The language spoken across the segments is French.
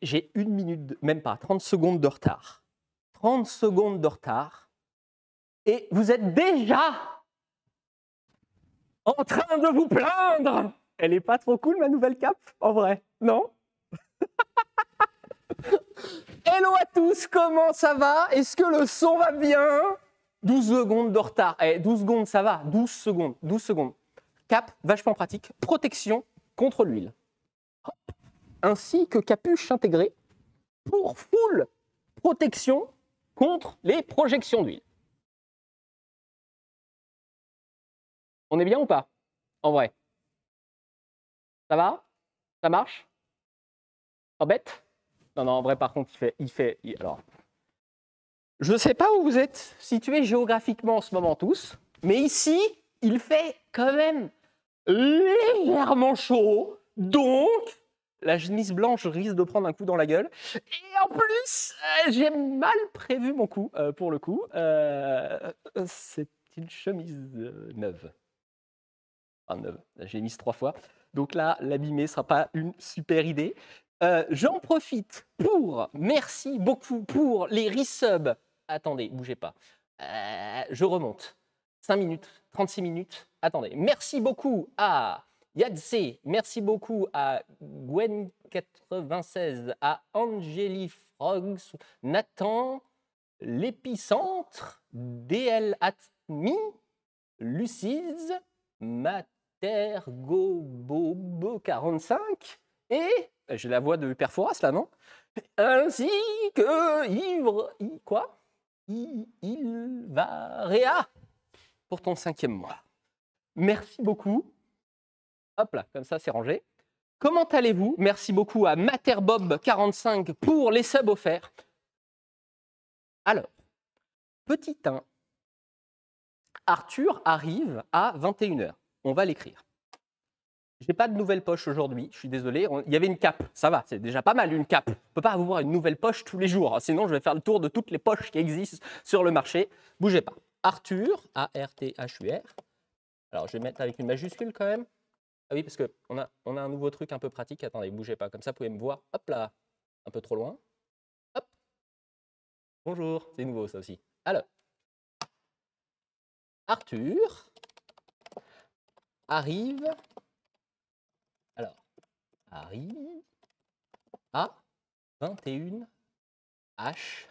J'ai 1 minute, même pas, 30 secondes de retard. 30 secondes de retard. Et vous êtes déjà en train de vous plaindre. Elle est pas trop cool, ma nouvelle cape, en vrai, non? Hello à tous, comment ça va? Est-ce que le son va bien? 12 secondes de retard. 12 secondes, ça va. 12 secondes, 12 secondes. Cap, vachement pratique. Protection contre l'huile. Ainsi que capuche intégrée pour full protection contre les projections d'huile. On est bien ou pas? En vrai. Ça va? Ça marche? Pas bête? Non, en vrai, par contre, alors, je ne sais pas où vous êtes situés géographiquement en ce moment tous, mais ici, il fait quand même légèrement chaud. Donc, la chemise blanche risque de prendre un coup dans la gueule. Et en plus, j'ai mal prévu mon coup, pour le coup. C'est une chemise neuve. Enfin, neuve. J'ai mise 3 fois. Donc là, l'abîmer ne sera pas une super idée. J'en profite pour, merci beaucoup pour les resubs. Attendez, bougez pas. Je remonte. 5 minutes, 36 minutes. Attendez. Merci beaucoup à Yadze, merci beaucoup à Gwen96, à Angeli Frogs, Nathan, l'Épicentre, DL Atmi, Luciz, Matergobobo45 et j'ai la voix de Perforas là, non? Ainsi que Ilvarea pour ton 5e mois. Merci beaucoup. Hop là, comme ça c'est rangé. Comment allez-vous? Merci beaucoup à Materbob45 pour les subs offerts. Alors, petit 1. Arthur arrive à 21h. On va l'écrire. J'ai pas de nouvelle poche aujourd'hui, je suis désolé. Il y avait une cape, ça va, c'est déjà pas mal une cape. On ne peut pas avoir une nouvelle poche tous les jours, sinon je vais faire le tour de toutes les poches qui existent sur le marché. Bougez pas. Arthur, A-R-T-H-U-R. Alors je vais mettre avec une majuscule quand même. Ah oui, parce qu'on a un nouveau truc un peu pratique. Attendez, bougez pas, comme ça vous pouvez me voir. Hop là, un peu trop loin. Hop. Bonjour, c'est nouveau ça aussi. Alors, Arthur arrive à 21 H.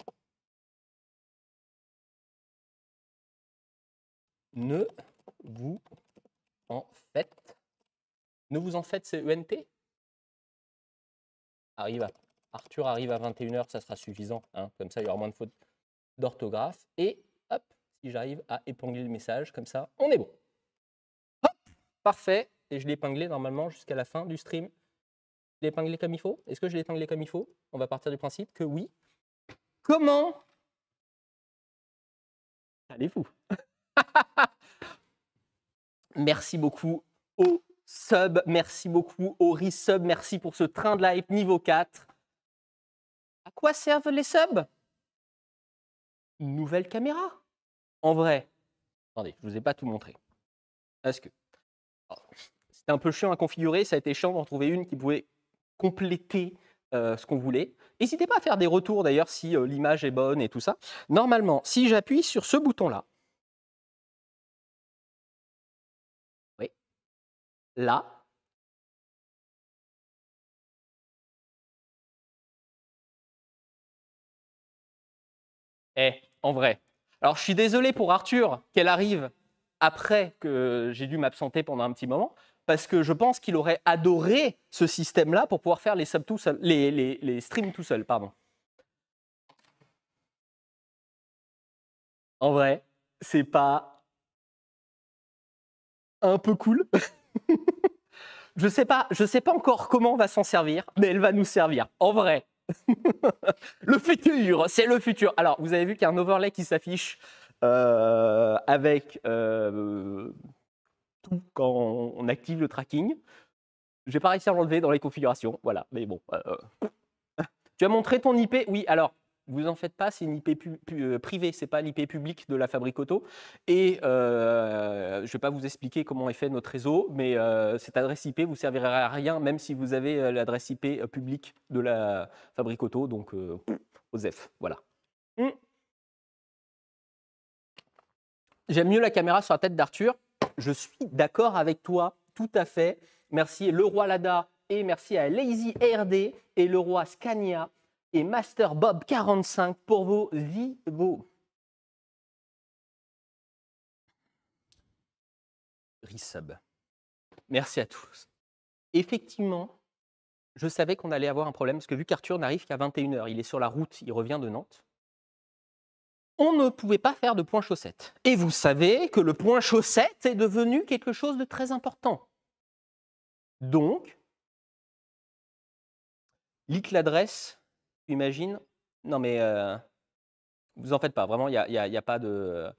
Ne vous en faites, c'est ENT. Arthur arrive à 21h, ça sera suffisant. Hein, comme ça, il y aura moins de fautes d'orthographe. Et hop, si j'arrive à épingler le message, comme ça, on est bon. Hop, parfait. Et je l'ai épinglé normalement jusqu'à la fin du stream. Je l'ai épinglé comme il faut. Est-ce que je l'ai épinglé comme il faut? On va partir du principe que oui. Comment allez-vous? Merci beaucoup aux subs, merci beaucoup aux resubs, merci pour ce train de la hype niveau 4. À quoi servent les subs? Une nouvelle caméra. En vrai, attendez, je ne vous ai pas tout montré. Parce que c'était un peu chiant à configurer, ça a été chiant d'en trouver une qui pouvait compléter ce qu'on voulait. N'hésitez pas à faire des retours d'ailleurs si l'image est bonne et tout ça. Normalement, si j'appuie sur ce bouton-là, oui, là, en vrai. Alors, je suis désolé pour Arthur qu'elle arrive après que j'ai dû m'absenter pendant un petit moment, parce que je pense qu'il aurait adoré ce système-là pour pouvoir faire les subs tout seul, les streams tout seul, pardon. En vrai, c'est pas un peu cool? Je sais pas encore comment on va s'en servir, mais elle va nous servir. En vrai. Le futur, c'est le futur. Alors, vous avez vu qu'il y a un overlay qui s'affiche avec tout quand on active le tracking. Je vais pas réussir à l'enlever dans les configurations. Voilà, mais bon. Tu as montré ton IP? Oui, alors, Vous en faites pas, c'est une IP privée, c'est pas l'IP publique de la Fabrique Auto. Et je vais pas vous expliquer comment est fait notre réseau, mais cette adresse IP vous servira à rien, même si vous avez l'adresse IP publique de la Fabrique Auto. Donc, OSEF, voilà. J'aime mieux la caméra sur la tête d'Arthur. Je suis d'accord avec toi, tout à fait. Merci Leroy Lada et merci à Lazy ARD et Leroy Scania et Master Bob 45 pour vos resub. Merci à tous. Effectivement, je savais qu'on allait avoir un problème parce que vu qu'Arthur n'arrive qu'à 21h, il est sur la route, il revient de Nantes. On ne pouvait pas faire de point chaussette. Et vous savez que le point chaussette est devenu quelque chose de très important. Donc, leak l'adresse, imagine. Non mais, vous en faites pas, vraiment, il n'y a pas de...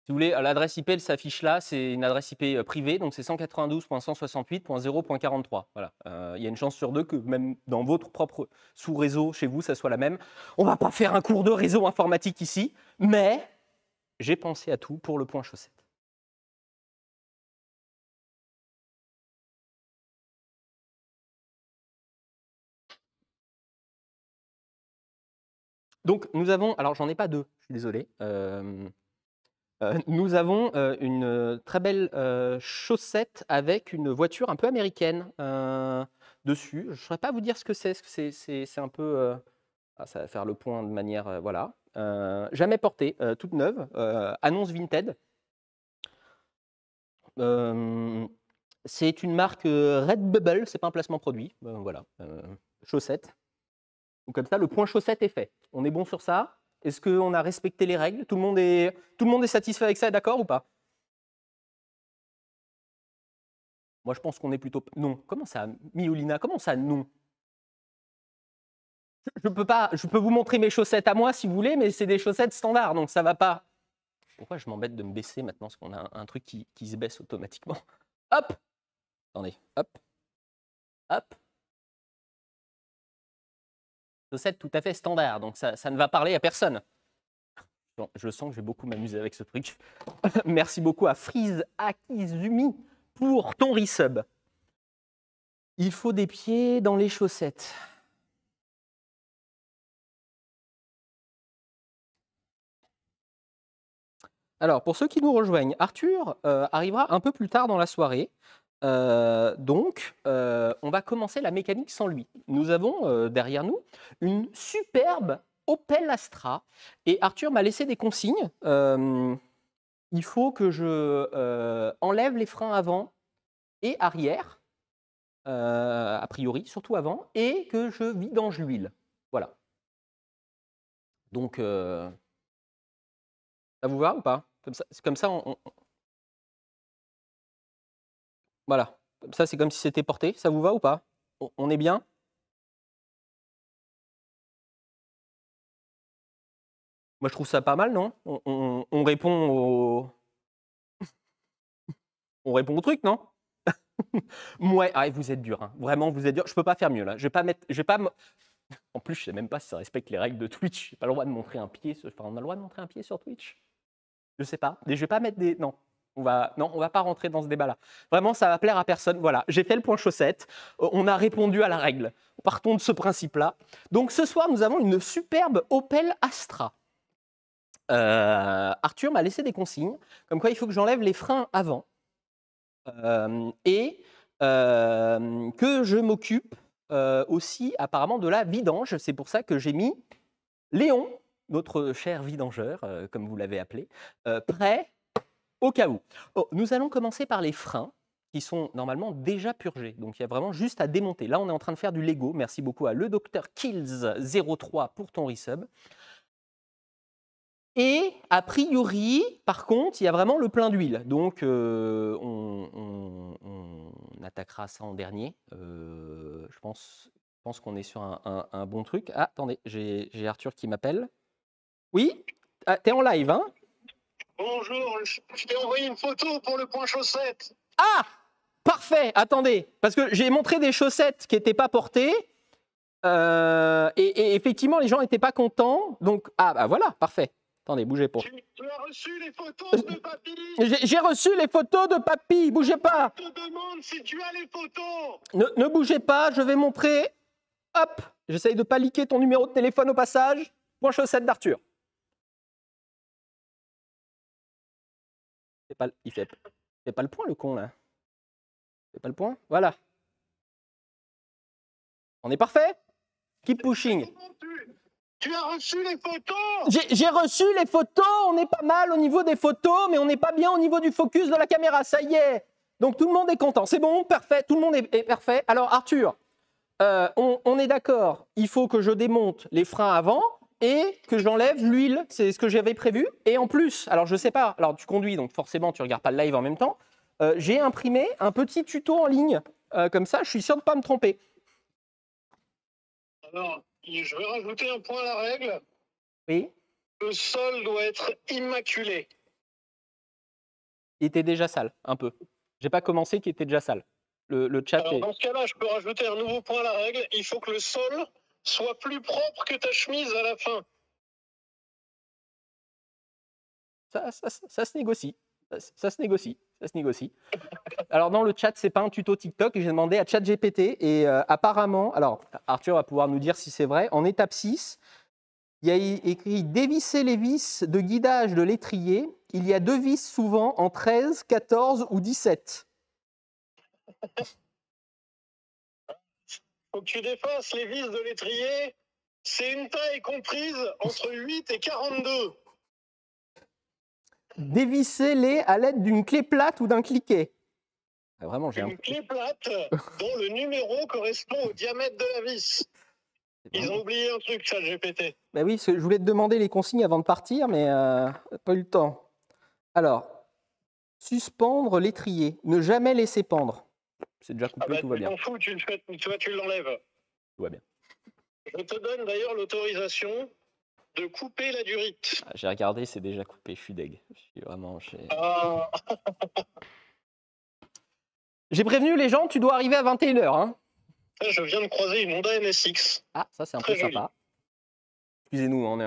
Si vous voulez, l'adresse IP, elle s'affiche là, c'est une adresse IP privée, donc c'est 192.168.0.43. Voilà, il y a une chance sur 2 que même dans votre propre sous-réseau, chez vous, ça soit la même. On ne va pas faire un cours de réseau informatique ici, mais j'ai pensé à tout pour le point chaussette. Donc, nous avons, alors j'en ai pas deux, je suis désolé. Nous avons une très belle chaussette avec une voiture un peu américaine dessus. Je ne saurais pas vous dire ce que c'est. C'est un peu... ça va faire le point de manière... voilà. Jamais portée, toute neuve. Annonce Vinted. C'est une marque Redbubble. C'est pas un placement produit. Voilà. Chaussette. Donc comme ça, le point chaussette est fait. On est bon sur ça. Est-ce qu'on a respecté les règles? Tout le monde est satisfait avec ça, d'accord ou pas? Moi, je pense qu'on est plutôt... Non. Comment ça, Miolina? Comment ça, non? Je peux vous montrer mes chaussettes à moi si vous voulez, mais c'est des chaussettes standards, donc ça va pas. Pourquoi je m'embête de me baisser maintenant? Parce qu'on a un truc qui se baisse automatiquement. Hop! Attendez, hop. Hop. Chaussettes tout à fait standard, donc ça ne va parler à personne. Bon, je sens que je vais beaucoup m'amuser avec ce truc. Merci beaucoup à Freeze Akizumi pour ton resub. Il faut des pieds dans les chaussettes. Alors, pour ceux qui nous rejoignent, Arthur arrivera un peu plus tard dans la soirée. Donc, on va commencer la mécanique sans lui. Nous avons derrière nous une superbe Opel Astra. Et Arthur m'a laissé des consignes. Il faut que je enlève les freins avant et arrière, a priori, surtout avant, et que je vidange l'huile. Voilà. Donc, ça vous va ou pas? Comme ça, voilà. Ça, c'est comme si c'était porté. Ça vous va ou pas? On est bien? Moi, je trouve ça pas mal, non? On répond au... on répond au truc, non? Ouais, ah, vous êtes dur, hein. Vraiment, vous êtes dur. Je peux pas faire mieux, là. Je vais pas En plus, je sais même pas si ça respecte les règles de Twitch. J'ai pas le droit de montrer un pied. Enfin, on a le droit de montrer un pied sur Twitch? Je sais pas. Je vais pas mettre des... Non. On va pas rentrer dans ce débat-là. Vraiment, ça va plaire à personne. Voilà, j'ai fait le point chaussette. On a répondu à la règle. Partons de ce principe-là. Donc, ce soir, nous avons une superbe Opel Astra. Arthur m'a laissé des consignes, comme quoi il faut que j'enlève les freins avant et que je m'occupe aussi apparemment de la vidange. C'est pour ça que j'ai mis Léon, notre cher vidangeur, comme vous l'avez appelé, prêt au cas où. Oh, nous allons commencer par les freins qui sont normalement déjà purgés. Donc il y a vraiment juste à démonter. Là, on est en train de faire du Lego. Merci beaucoup à le Dr Kills03 pour ton resub. Et a priori, par contre, il y a vraiment le plein d'huile. Donc, on attaquera ça en dernier. Je pense qu'on est sur un bon truc. Ah, attendez, j'ai Arthur qui m'appelle. Oui, t'es en live, hein? Bonjour, je t'ai envoyé une photo pour le point chaussette. Ah, parfait. Attendez, parce que j'ai montré des chaussettes qui n'étaient pas portées. Et effectivement, les gens n'étaient pas contents. Donc, ah, bah voilà, parfait. Attendez, bougez pas. Tu as reçu les photos de papy. J'ai reçu les photos de papy, bougez pas. Je te demande si tu as les photos. Ne bougez pas, je vais montrer. Hop, j'essaye de ne pas liquer ton numéro de téléphone au passage. Point chaussette d'Arthur. Il fait pas le point, le con, là. Il fait pas le point. Voilà. On est parfait? Keep pushing. Tu as reçu les photos. J'ai reçu les photos. On est pas mal au niveau des photos, mais on n'est pas bien au niveau du focus de la caméra. Ça y est. Donc, tout le monde est content. C'est bon, parfait. Tout le monde est parfait. Alors, Arthur, on est d'accord. Il faut que je démonte les freins avant et que j'enlève l'huile. C'est ce que j'avais prévu. Et en plus, alors je sais pas, alors tu conduis, donc forcément, tu regardes pas le live en même temps. J'ai imprimé un petit tuto en ligne. Comme ça, je suis sûr de ne pas me tromper. Alors, je vais rajouter un point à la règle. Oui. Le sol doit être immaculé. Il était déjà sale, un peu. J'ai pas commencé qu'il était déjà sale. Le chat Alors, est... dans ce cas-là, je peux rajouter un nouveau point à la règle. Il faut que le sol soit plus propre que ta chemise à la fin. Ça se négocie. Ça se négocie. Ça se négocie. Alors, dans le chat, c'est pas un tuto TikTok. J'ai demandé à ChatGPT et apparemment, alors Arthur va pouvoir nous dire si c'est vrai, en étape 6, il y a écrit dévisser les vis de guidage de l'étrier. Il y a 2 vis souvent en 13, 14 ou 17. Faut que tu défasses les vis de l'étrier. C'est une taille comprise entre 8 et 42. Dévissez-les à l'aide d'une clé plate ou d'un cliquet. Ah, vraiment, j'ai Une clé plate dont le numéro correspond au diamètre de la vis. Ils ont oublié un truc, ChatGPT. Ben oui, je voulais te demander les consignes avant de partir, mais pas eu le temps. Alors, suspendre l'étrier. Ne jamais laisser pendre. C'est déjà coupé, tout va bien. Tu t'en fous, tu l'enlèves. Tout va bien. Je te donne d'ailleurs l'autorisation de couper la durite. Ah, j'ai regardé, c'est déjà coupé. Je suis deg. Je suis vraiment... Ah. J'ai prévenu les gens, tu dois arriver à 21h. Hein. Je viens de croiser une Honda NSX. Ah, ça c'est un peu sympa. Excusez-nous, on est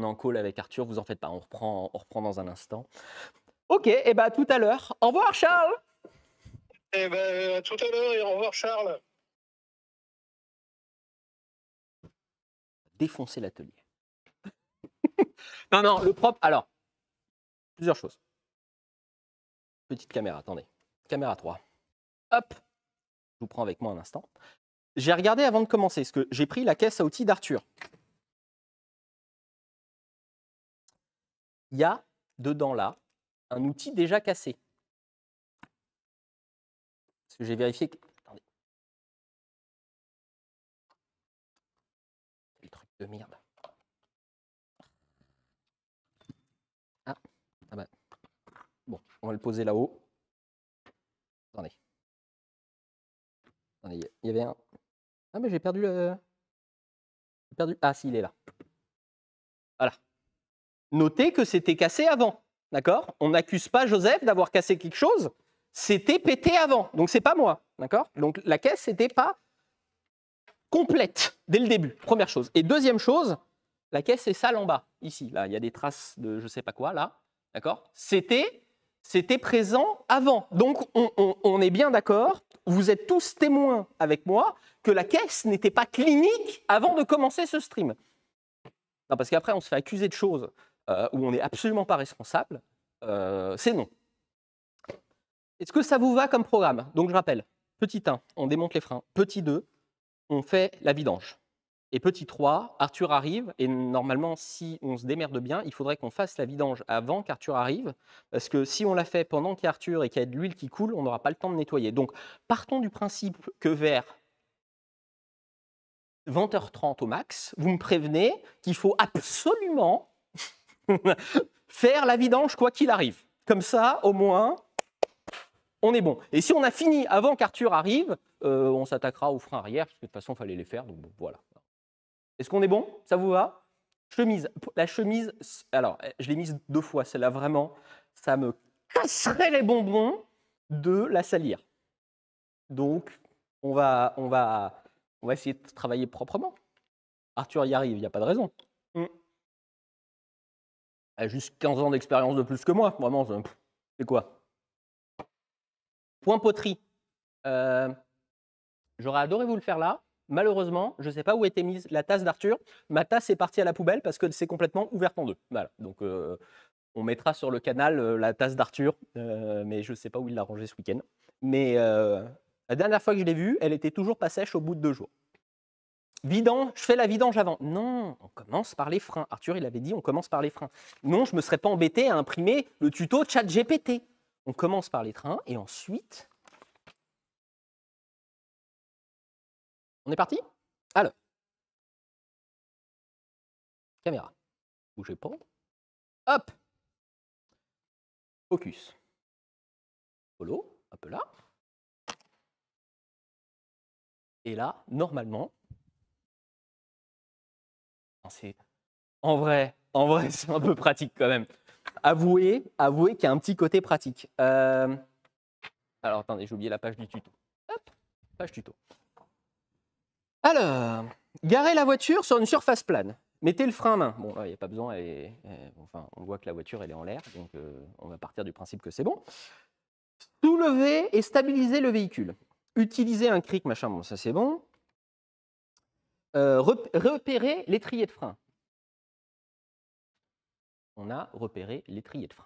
en call avec Arthur, vous en faites pas, on reprend dans un instant. Ok, et bah à tout à l'heure. Au revoir Charles. Eh ben à tout à l'heure et au revoir Charles. Défoncer l'atelier. Non, le propre. Alors, plusieurs choses. Petite caméra, attendez. Caméra 3. Hop, je vous prends avec moi un instant. J'ai regardé avant de commencer, parce que j'ai pris la caisse à outils d'Arthur. Il y a dedans là un outil déjà cassé. Parce que j'ai vérifié que... Attendez. Quel truc de merde. Ah bah. Bon, on va le poser là-haut. Attendez. Il y avait un... Ah mais j'ai perdu le... Ah si, il est là. Voilà. Notez que c'était cassé avant. D'accord? On n'accuse pas Joseph d'avoir cassé quelque chose. C'était pété avant. Donc c'est pas moi. D'accord? Donc la caisse n'était pas complète dès le début. Première chose. Et deuxième chose, la caisse est sale en bas. Ici, là, il y a des traces de je sais pas quoi, là. D'accord? C'était présent avant. Donc on est bien d'accord. Vous êtes tous témoins avec moi que la caisse n'était pas clinique avant de commencer ce stream. Non, parce qu'après, on se fait accuser de choses où on n'est absolument pas responsable. C'est non. Est-ce que ça vous va comme programme? Donc je rappelle, petit 1, on démonte les freins. Petit 2, on fait la vidange. Et petit 3, Arthur arrive, et normalement, si on se démerde bien, il faudrait qu'on fasse la vidange avant qu'Arthur arrive, parce que si on la fait pendant qu'il y a Arthur et qu'il y a de l'huile qui coule, on n'aura pas le temps de nettoyer. Donc, partons du principe que vers 20h30 au max, vous me prévenez qu'il faut absolument faire la vidange quoi qu'il arrive. Comme ça, au moins, on est bon. Et si on a fini avant qu'Arthur arrive, on s'attaquera aux freins arrière, parce que de toute façon, il fallait les faire, donc bon, voilà. Est-ce qu'on est bon? Ça vous va? Chemise. La chemise, alors, je l'ai mise 2 fois, celle-là, vraiment, ça me casserait les bonbons de la salir. Donc, on va On va essayer de travailler proprement. Arthur y arrive, il n'y a pas de raison. Elle a juste 15 ans d'expérience de plus que moi. Vraiment, c'est quoi? Point poterie. J'aurais adoré vous le faire là. Malheureusement, je ne sais pas où était mise la tasse d'Arthur. Ma tasse est partie à la poubelle parce que c'est complètement ouverte en deux. Voilà. Donc, on mettra sur le canal la tasse d'Arthur, mais je ne sais pas où il l'a rangée ce week-end. Mais la dernière fois que je l'ai vue, elle était toujours pas sèche au bout de 2 jours. Vidange, je fais la vidange avant. Non, on commence par les freins. Arthur, il avait dit on commence par les freins. Non, je ne me serais pas embêté à imprimer le tuto ChatGPT. On commence par les trains et ensuite... On est parti? Alors. Caméra. Bougez pas. Hop. Focus. Follow. Un peu là. Et là, normalement... En vrai, c'est un peu pratique quand même. Avouez qu'il y a un petit côté pratique. Alors, attendez, j'ai oublié la page du tuto. Hop, page tuto. Alors, garez la voiture sur une surface plane. Mettez le frein à main. Bon, il n'y a pas besoin. Enfin, on voit que la voiture, elle est en l'air. Donc, on va partir du principe que c'est bon. Soulevez et stabilisez le véhicule. Utilisez un cric, machin. Bon, ça, c'est bon. Repérez l'étrier de frein. On a repéré l'étrier de frein.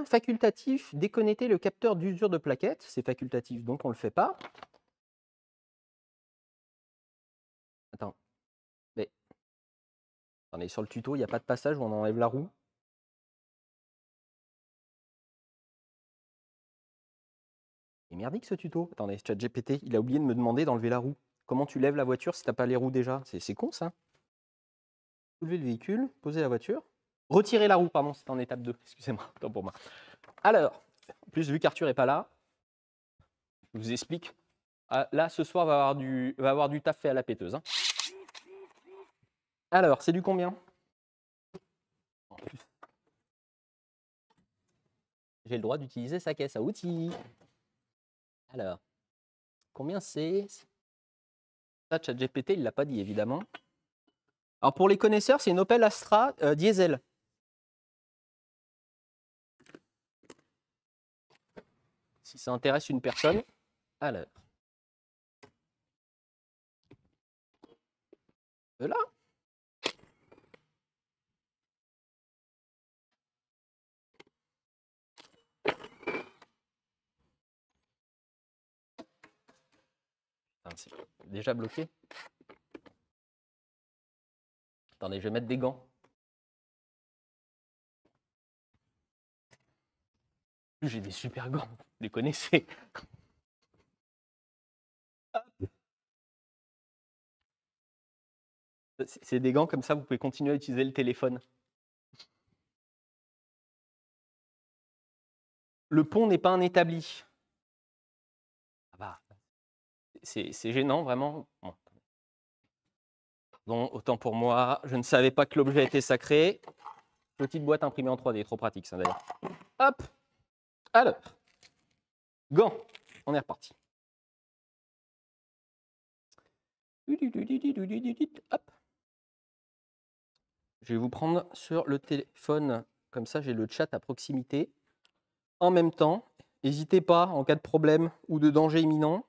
Facultatif, déconnecter le capteur d'usure de plaquettes. C'est facultatif, donc on ne le fait pas. Attends. Mais... Attendez, sur le tuto, il n'y a pas de passage où on enlève la roue. C'est merdique ce tuto. Attendez, ChatGPT, il a oublié de me demander d'enlever la roue. Comment tu lèves la voiture si tu n'as pas les roues déjà? C'est con ça. Soulever le véhicule, poser la voiture. Retirer la roue, pardon, c'est en étape 2. Excusez-moi, autant pour moi. Alors, en plus, vu qu'Arthur n'est pas là, je vous explique. Là, ce soir, va avoir du taf fait à la péteuse. Hein. Alors, c'est du combien? J'ai le droit d'utiliser sa caisse à outils. Alors, combien c'est? Ça, ChatGPT, il ne l'a pas dit, évidemment. Alors, pour les connaisseurs, c'est une Opel Astra diesel. Si ça intéresse une personne, alors. Là. C'est déjà bloqué. Attendez, je vais mettre des gants. J'ai des super gants, vous les connaissez. C'est des gants comme ça, vous pouvez continuer à utiliser le téléphone. Le pont n'est pas un établi. Ah bah, c'est gênant, vraiment. Bon. Bon, autant pour moi, je ne savais pas que l'objet était sacré. Petite boîte imprimée en 3D, trop pratique ça d'ailleurs. Hop. Alors, gants, on est reparti. Hop. Je vais vous prendre sur le téléphone, comme ça j'ai le chat à proximité. En même temps, n'hésitez pas en cas de problème ou de danger imminent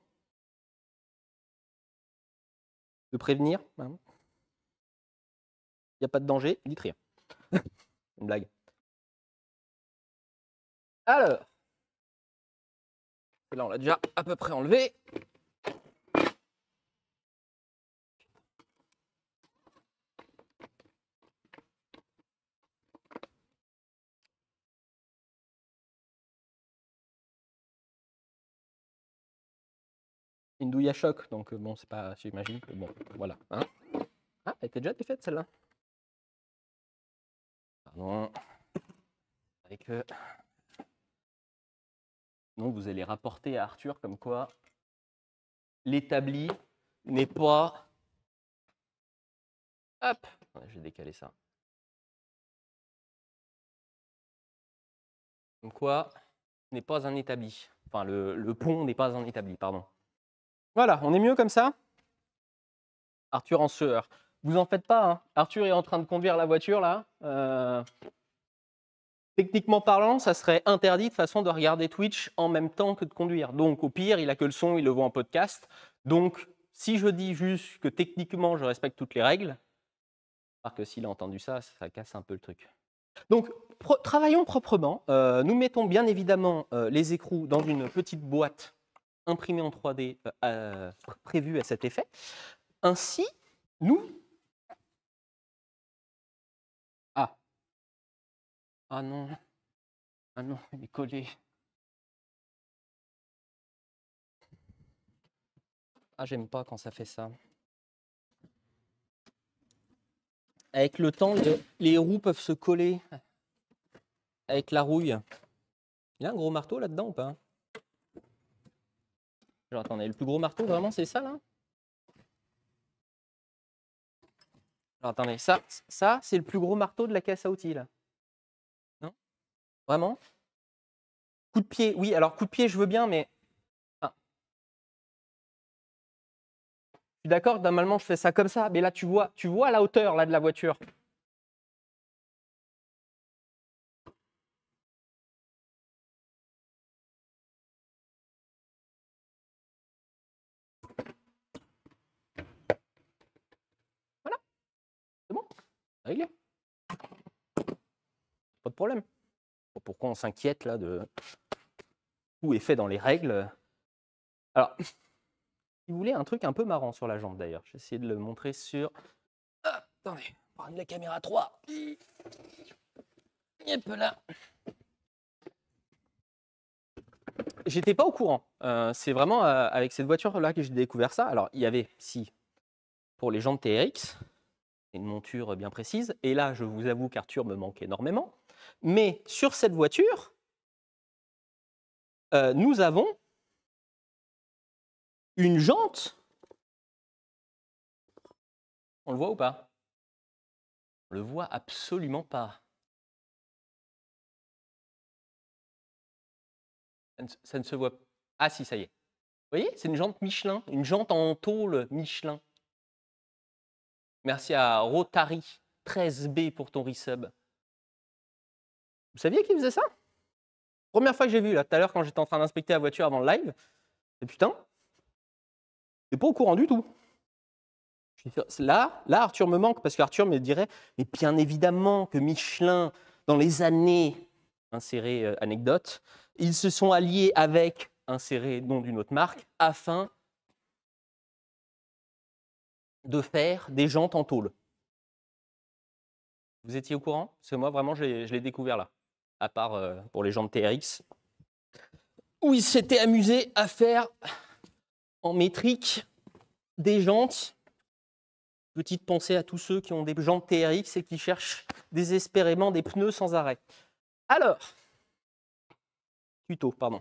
de prévenir. Il n'y a pas de danger, dites rien. Une blague. Alors, là on l'a déjà à peu près enlevé. Une douille à choc, donc bon, c'est pas, j'imagine que bon, voilà. Hein, ah, elle était déjà défaite celle-là. Pardon. Avec non, vous allez rapporter à Arthur comme quoi l'établi n'est pas. Hop, je vais décaler ça. Comme quoi n'est pas un établi. Enfin, le pont n'est pas en établi, pardon. Voilà, on est mieux comme ça? Arthur en sueur. Vous en faites pas, hein. Arthur est en train de conduire la voiture là. Techniquement parlant, ça serait interdit de façon de regarder Twitch en même temps que de conduire. Donc au pire, il a que le son, il le voit en podcast. Donc si je dis juste que techniquement je respecte toutes les règles, parce que s'il a entendu ça, ça casse un peu le truc. Donc travaillons proprement. Nous mettons bien évidemment les écrous dans une petite boîte imprimée en 3D prévue à cet effet. Ainsi, nous... Ah non, ah non, il est collé. Ah, j'aime pas quand ça fait ça. Avec le temps, les roues peuvent se coller avec la rouille. Il y a un gros marteau là-dedans ou pas? Alors, attendez, le plus gros marteau, vraiment, c'est ça, là? Alors, attendez, ça c'est le plus gros marteau de la caisse à outils, là. Non? Vraiment? Coup de pied, oui, alors coup de pied, je veux bien, mais... Ah. Je suis d'accord, normalement, je fais ça comme ça, mais là, tu vois la hauteur, là, de la voiture. Voilà, c'est bon, réglé. Pas de problème. Pourquoi on s'inquiète là de tout est fait dans les règles? Alors, si vous voulez un truc un peu marrant sur la jambe d'ailleurs, j'ai essayé de le montrer sur. Ah, attendez, on va prendre la caméra 3. Hop là. J'étais pas au courant. C'est vraiment avec cette voiture là que j'ai découvert ça. Alors, il y avait, si, pour les jantes TRX, une monture bien précise. Et là, je vous avoue qu'Arthur me manque énormément. Mais sur cette voiture, nous avons une jante. On le voit ou pas? On le voit absolument pas. Ça ne se voit pas. Ah si, ça y est. Vous voyez, c'est une jante Michelin, une jante en tôle Michelin. Merci à Rotary 13B pour ton resub. Vous saviez qu'il faisait ça? Première fois que j'ai vu là, tout à l'heure quand j'étais en train d'inspecter la voiture avant le live. Et putain, t'es pas au courant du tout. Là, Arthur me manque parce qu'Arthur me dirait, mais bien évidemment que Michelin, dans les années, inséré anecdote, ils se sont alliés avec, inséré nom d'une autre marque, afin de faire des jantes en tôle. Vous étiez au courant? Parce que moi, vraiment, je l'ai découvert là. À part pour les jantes TRX, où ils s'étaient amusés à faire en métrique des jantes. Petite pensée à tous ceux qui ont des jantes TRX et qui cherchent désespérément des pneus sans arrêt. Alors, tuto, pardon.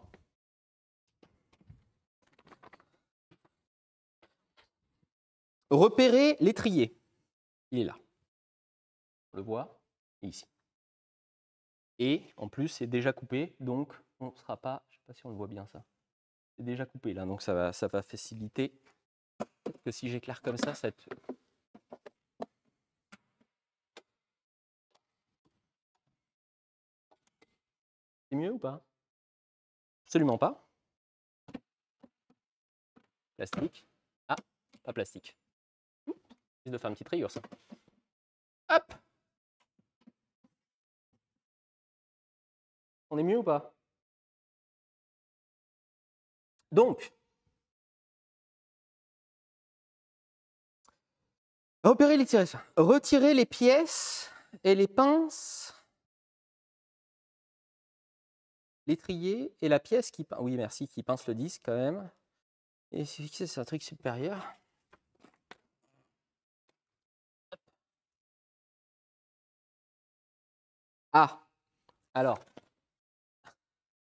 Repérer l'étrier. Il est là. On le voit, ici. Et en plus, c'est déjà coupé, donc on ne sera pas. Je ne sais pas si on le voit bien ça. C'est déjà coupé là, donc ça va faciliter. Que si j'éclaire comme ça, ça va être. C'est mieux ou pas? Absolument pas. Plastique. Ah, pas plastique. Je de faire une petite rayure, ça. Hop! On est mieux ou pas? Donc, repérer les tirer. Retirer les pièces et les pinces, l'étrier et la pièce qui pince. Oui, merci, qui pince le disque quand même. Et c'est fixé sur un truc supérieur. Ah, alors,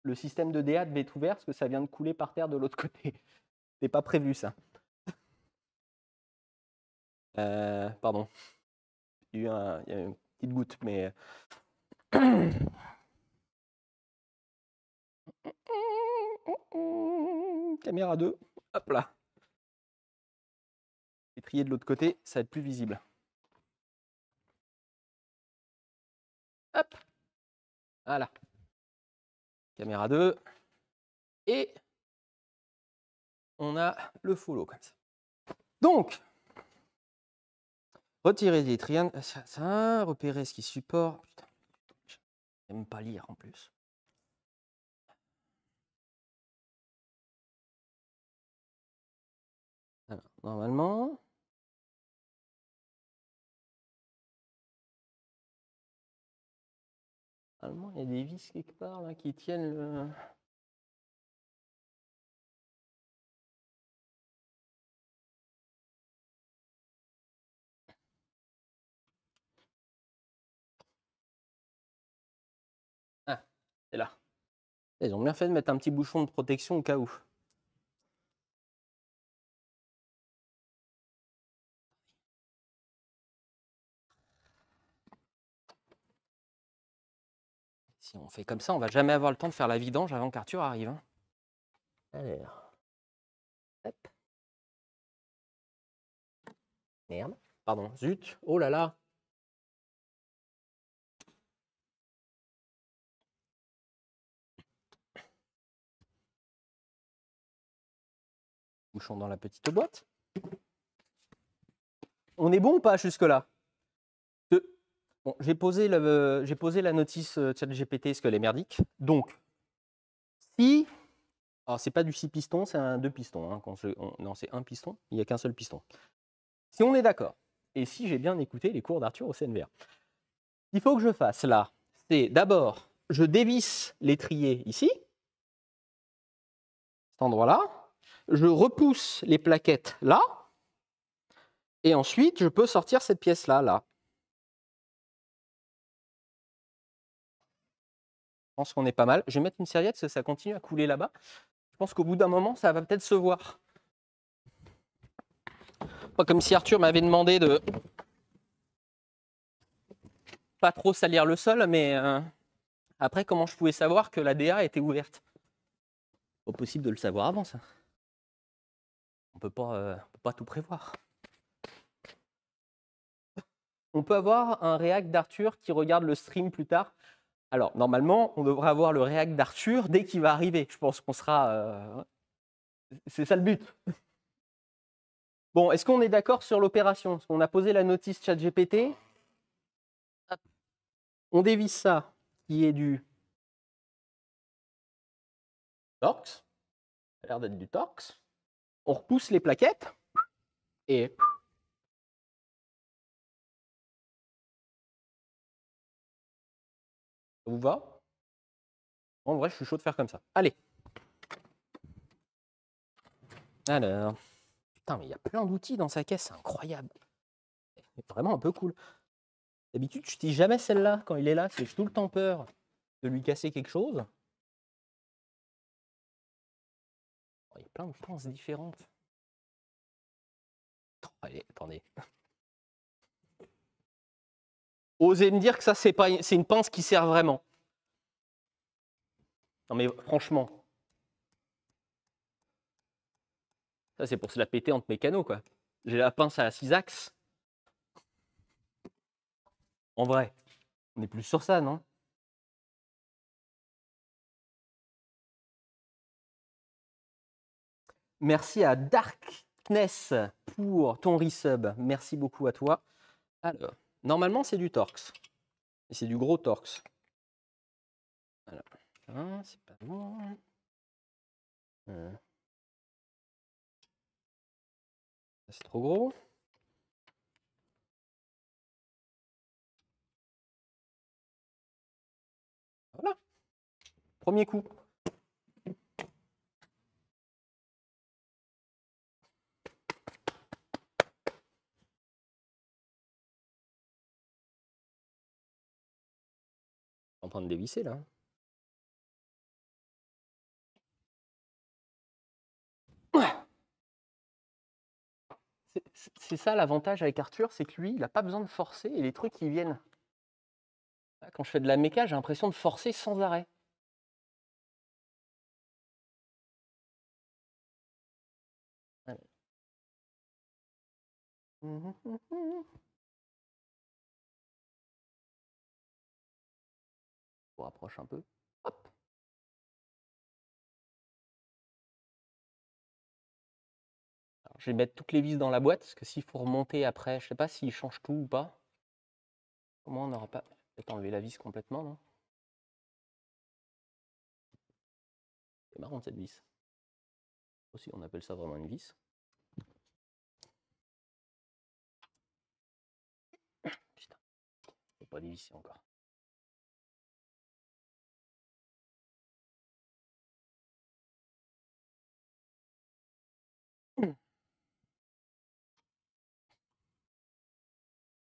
le système de DA devait être ouvert parce que ça vient de couler par terre de l'autre côté. C'est pas prévu ça. Pardon. Il y a une petite goutte, mais. caméra 2. Hop là. Et trier de l'autre côté, ça va être plus visible. Hop. Voilà. Caméra 2. Et on a le follow comme ça. Donc, retirer des triangles, ça, repérer ce qui supporte. Putain, j'aime pas lire en plus. Alors, normalement, il y a des vis quelque part là, qui tiennent le... Ah, c'est là. Ils ont bien fait de mettre un petit bouchon de protection au cas où. Si on fait comme ça, on va jamais avoir le temps de faire la vidange avant qu'Arthur arrive. Hein. Alors. Hop. Merde. Pardon. Zut. Oh là là. Bouchon dans la petite boîte. On est bon ou pas jusque-là? Bon, j'ai posé la notice ChatGPT, est-ce qu'elle est merdique? Donc, si... Alors, c'est pas du 6 pistons, c'est un 2 pistons. Hein, non, c'est un piston, il n'y a qu'un seul piston. Si on est d'accord, et si j'ai bien écouté les cours d'Arthur au CNVR, il faut que je fasse là, c'est d'abord, je dévisse l'étrier ici, cet endroit-là, je repousse les plaquettes là, et ensuite, je peux sortir cette pièce-là, là. Je pense qu'on est pas mal. Je vais mettre une serviette parce que ça continue à couler là-bas. Je pense qu'au bout d'un moment, ça va peut-être se voir. Pas comme si Arthur m'avait demandé de pas trop salir le sol, mais après, comment je pouvais savoir que la DA était ouverte? Pas possible de le savoir avant, ça. On peut pas tout prévoir. On peut avoir un React d'Arthur qui regarde le stream plus tard. Alors, normalement, on devrait avoir le React d'Arthur dès qu'il va arriver. Je pense qu'on sera... C'est ça le but. Bon, est-ce qu'on est d'accord sur l'opération? Est-ce qu'on a posé la notice ChatGPT? On dévisse ça, qui est du Torx. Ça a l'air d'être du Torx. On repousse les plaquettes. Et... Ça vous va? En vrai, je suis chaud de faire comme ça. Allez. Alors... Putain, mais il y a plein d'outils dans sa caisse, c'est incroyable. C'est vraiment un peu cool. D'habitude, je n'utilise jamais celle-là quand il est là. J'ai tout le temps peur de lui casser quelque chose. Il y a plein de pinces différentes. Allez, attendez. Osez me dire que ça, c'est une pince qui sert vraiment. Non mais franchement. Ça, c'est pour se la péter entre mes canaux, quoi. J'ai la pince à 6 axes. En vrai, on est plus sur ça, non? Merci à Darkness pour ton resub. Merci beaucoup à toi. Alors, normalement, c'est du Torx. Et c'est du gros Torx. Alors, hein, c'est pas bon. C'est trop gros. Voilà. Premier coup. En train de dévisser là. C'est ça l'avantage avec Arthur, c'est que lui, il n'a pas besoin de forcer et les trucs ils viennent. Quand je fais de la méca, j'ai l'impression de forcer sans arrêt. On rapproche un peu. Hop. Alors, je vais mettre toutes les vis dans la boîte, parce que s'il faut remonter après, je sais pas s'il change tout ou pas. Au moins, on n'aura pas... Peut-être enlever la vis complètement, non? C'est marrant cette vis. Aussi, on appelle ça vraiment une vis. Putain, faut pas dévisser encore.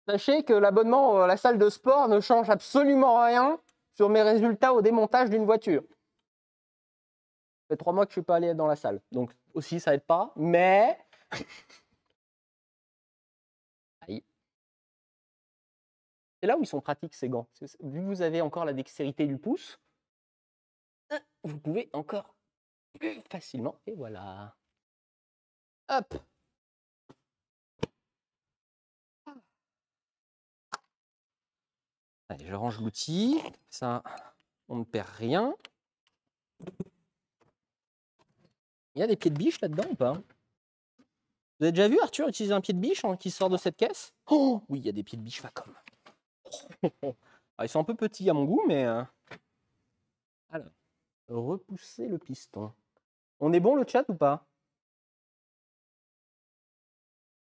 Sachez que l'abonnement à la salle de sport ne change absolument rien sur mes résultats au démontage d'une voiture. Ça fait 3 mois que je ne suis pas allé dans la salle. Donc aussi, ça aide pas. Mais... Aïe. C'est là où ils sont pratiques, ces gants. Vu que vous avez encore la dextérité du pouce, vous pouvez encore plus facilement. Et voilà. Hop. Allez, je range l'outil. Ça, on ne perd rien. Il y a des pieds de biche là-dedans ou pas? Vous avez déjà vu Arthur utiliser un pied de biche qui sort de cette caisse? Oh oui, il y a des pieds de biche Facom. Ah, ils sont un peu petits à mon goût, mais... Alors, repousser le piston. On est bon le chat ou pas?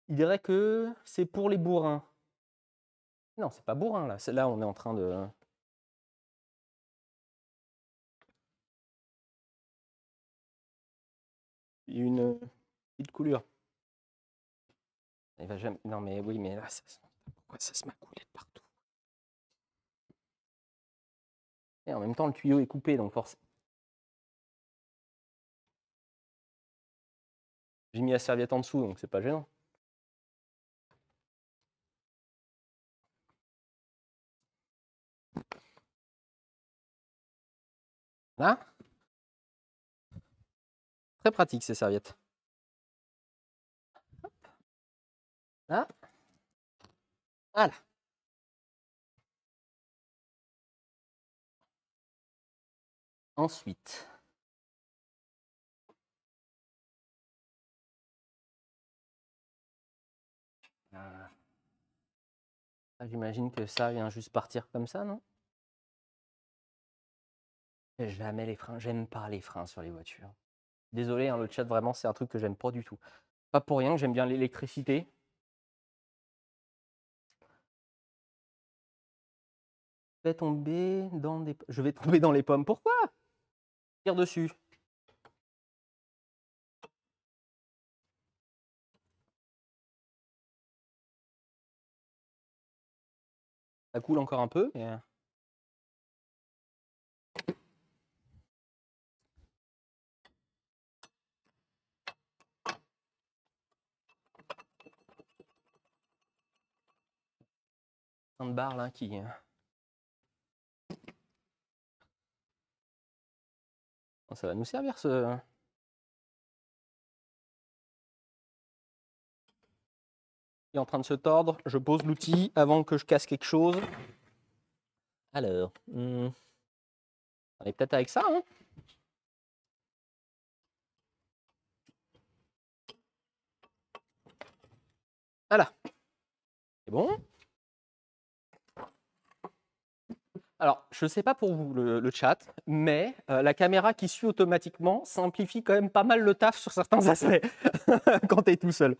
Il dirait que c'est pour les bourrins. Non, c'est pas bourrin là. Là, on est en train de... Il y a une petite coulure. Il va jamais... Non mais oui, mais là, pourquoi ça se m'a coulé de partout? Et en même temps, le tuyau est coupé, donc forcément. J'ai mis la serviette en dessous, donc c'est pas gênant. Là, très pratique ces serviettes. Là, voilà. Ensuite, j'imagine que ça vient juste partir comme ça, non? Jamais les freins. J'aime pas les freins sur les voitures. Désolé, hein, le chat, vraiment, c'est un truc que j'aime pas du tout. Pas pour rien que j'aime bien l'électricité. Je vais tomber dans les pommes. Pourquoi? Tire dessus. Ça coule encore un peu, mais... Un de barre là qui... Ça va nous servir ce... Il est en train de se tordre. Je pose l'outil avant que je casse quelque chose. Alors, on est peut-être avec ça, hein? Voilà. C'est bon. Alors, je ne sais pas pour vous le chat, mais la caméra qui suit automatiquement simplifie quand même pas mal le taf sur certains aspects quand tu es tout seul.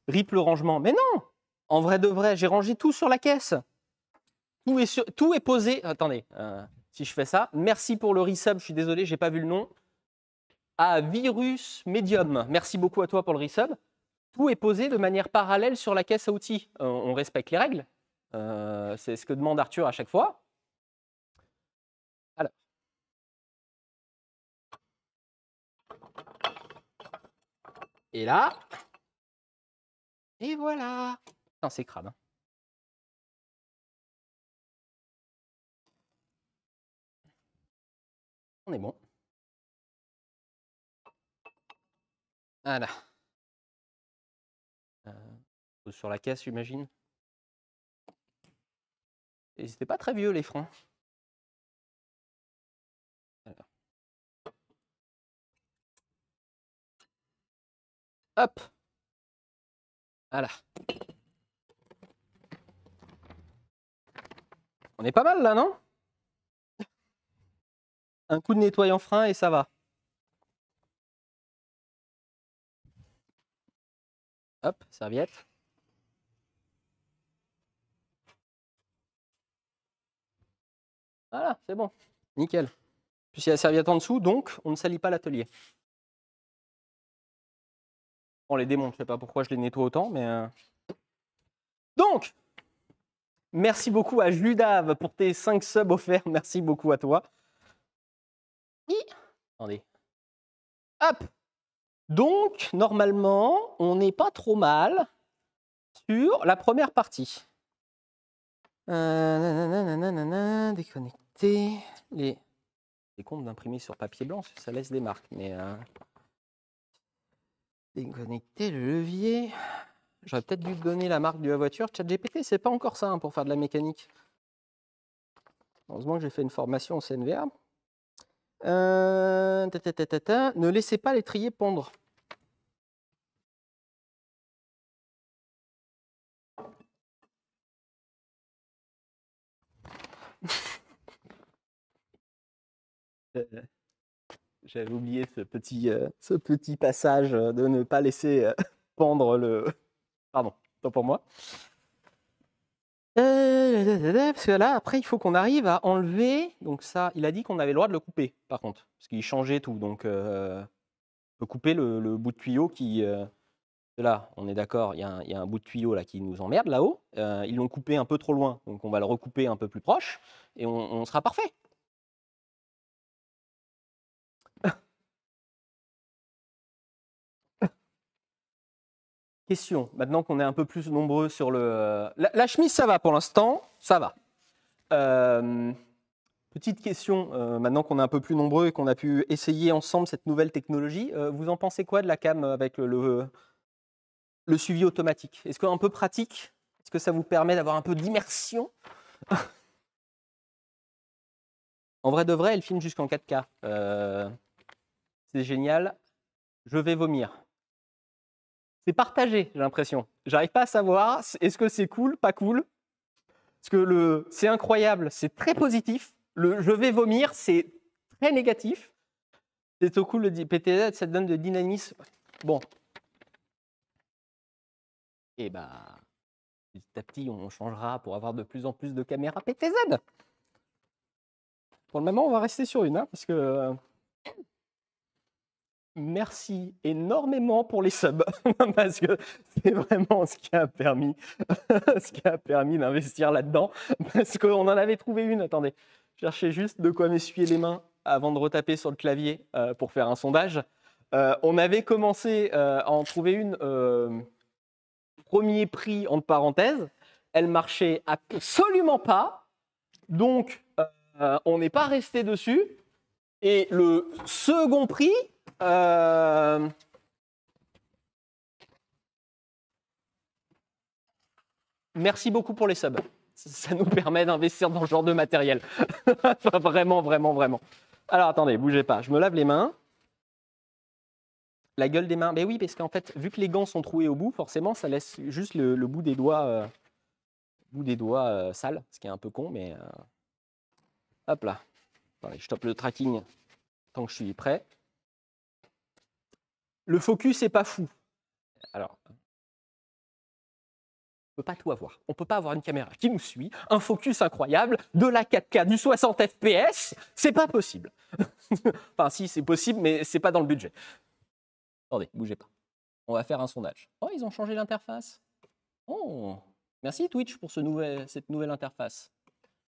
Rip le rangement. Mais non! En vrai de vrai, j'ai rangé tout sur la caisse. Tout est posé. Attendez, si je fais ça, merci pour le resub. Je suis désolé, j'ai pas vu le nom. À Virus Medium. Merci beaucoup à toi pour le resub. Tout est posé de manière parallèle sur la caisse à outils. On respecte les règles. C'est ce que demande Arthur à chaque fois. Alors. Et là. Et voilà. C'est crade. Hein. On est bon. Voilà. Sur la caisse, j'imagine. Et c'était pas très vieux, les freins. Alors. Hop. Voilà. On est pas mal là, non? Un coup de nettoyant frein et ça va. Hop, serviette. Voilà, c'est bon. Nickel. Puis il y a la serviette en dessous, donc on ne salit pas l'atelier. On les démonte, je sais pas pourquoi je les nettoie autant, mais... Donc, merci beaucoup à Judav pour tes 5 subs offerts. Merci beaucoup à toi. Attendez. Hop. Donc, normalement, on n'est pas trop mal sur la première partie. Déconnecter les... C'est con d'imprimer sur papier blanc, ça laisse des marques, mais... Déconnecter le levier. J'aurais peut-être dû te donner la marque de la voiture. ChatGPT, c'est pas encore ça hein, pour faire de la mécanique. Heureusement que j'ai fait une formation au CNVA. Ne laissez pas l'étrier pondre. J'avais oublié ce petit passage de ne pas laisser pendre le... Pardon, tant pour moi. Parce que là, après, il faut qu'on arrive à enlever... Donc ça, il a dit qu'on avait le droit de le couper, par contre. Parce qu'il changeait tout. Donc, on peut couper le bout de tuyau qui... Là, on est d'accord, il y a un bout de tuyau là, qui nous emmerde là-haut. Ils l'ont coupé un peu trop loin. Donc, on va le recouper un peu plus proche. Et on sera parfait. Question, maintenant qu'on est un peu plus nombreux sur le... La chemise, ça va pour l'instant, ça va. Petite question, maintenant qu'on est un peu plus nombreux et qu'on a pu essayer ensemble cette nouvelle technologie, vous en pensez quoi de la cam avec le suivi automatique? Est-ce qu'un peu pratique? Est-ce que ça vous permet d'avoir un peu d'immersion? En vrai de vrai, elle filme jusqu'en 4K. C'est génial. Je vais vomir. C'est partagé, j'ai l'impression. J'arrive pas à savoir, est-ce que c'est cool, pas cool? Parce que c'est incroyable, c'est très positif. Le je vais vomir, c'est très négatif. C'est trop cool, le PTZ, ça te donne de dynamisme. Bon. Et bah, petit à petit, on changera pour avoir de plus en plus de caméras PTZ. Pour le moment, on va rester sur une, hein, parce que... Merci énormément pour les subs, parce que c'est vraiment ce qui a permis, d'investir là-dedans, parce qu'on en avait trouvé une. Attendez, je cherchais juste de quoi m'essuyer les mains avant de retaper sur le clavier pour faire un sondage. On avait commencé à en trouver une premier prix entre parenthèses. Elle marchait absolument pas, donc on n'est pas resté dessus. Et le second prix, merci beaucoup pour les subs. Ça nous permet d'investir dans ce genre de matériel. Enfin, vraiment, vraiment, vraiment. Alors, attendez, bougez pas. Je me lave les mains. La gueule des mains. Ben oui, parce qu'en fait, vu que les gants sont troués au bout, forcément, ça laisse juste le bout des doigts, sales, ce qui est un peu con, mais... Hop là. Attendez, je stoppe le tracking tant que je suis prêt. Le focus n'est pas fou. Alors, on ne peut pas tout avoir. On ne peut pas avoir une caméra qui nous suit, un focus incroyable, de la 4K, du 60 fps. C'est pas possible. Enfin, si, c'est possible, mais c'est pas dans le budget. Attendez, bougez pas. On va faire un sondage. Oh, ils ont changé l'interface. Oh, merci Twitch pour cette nouvelle interface.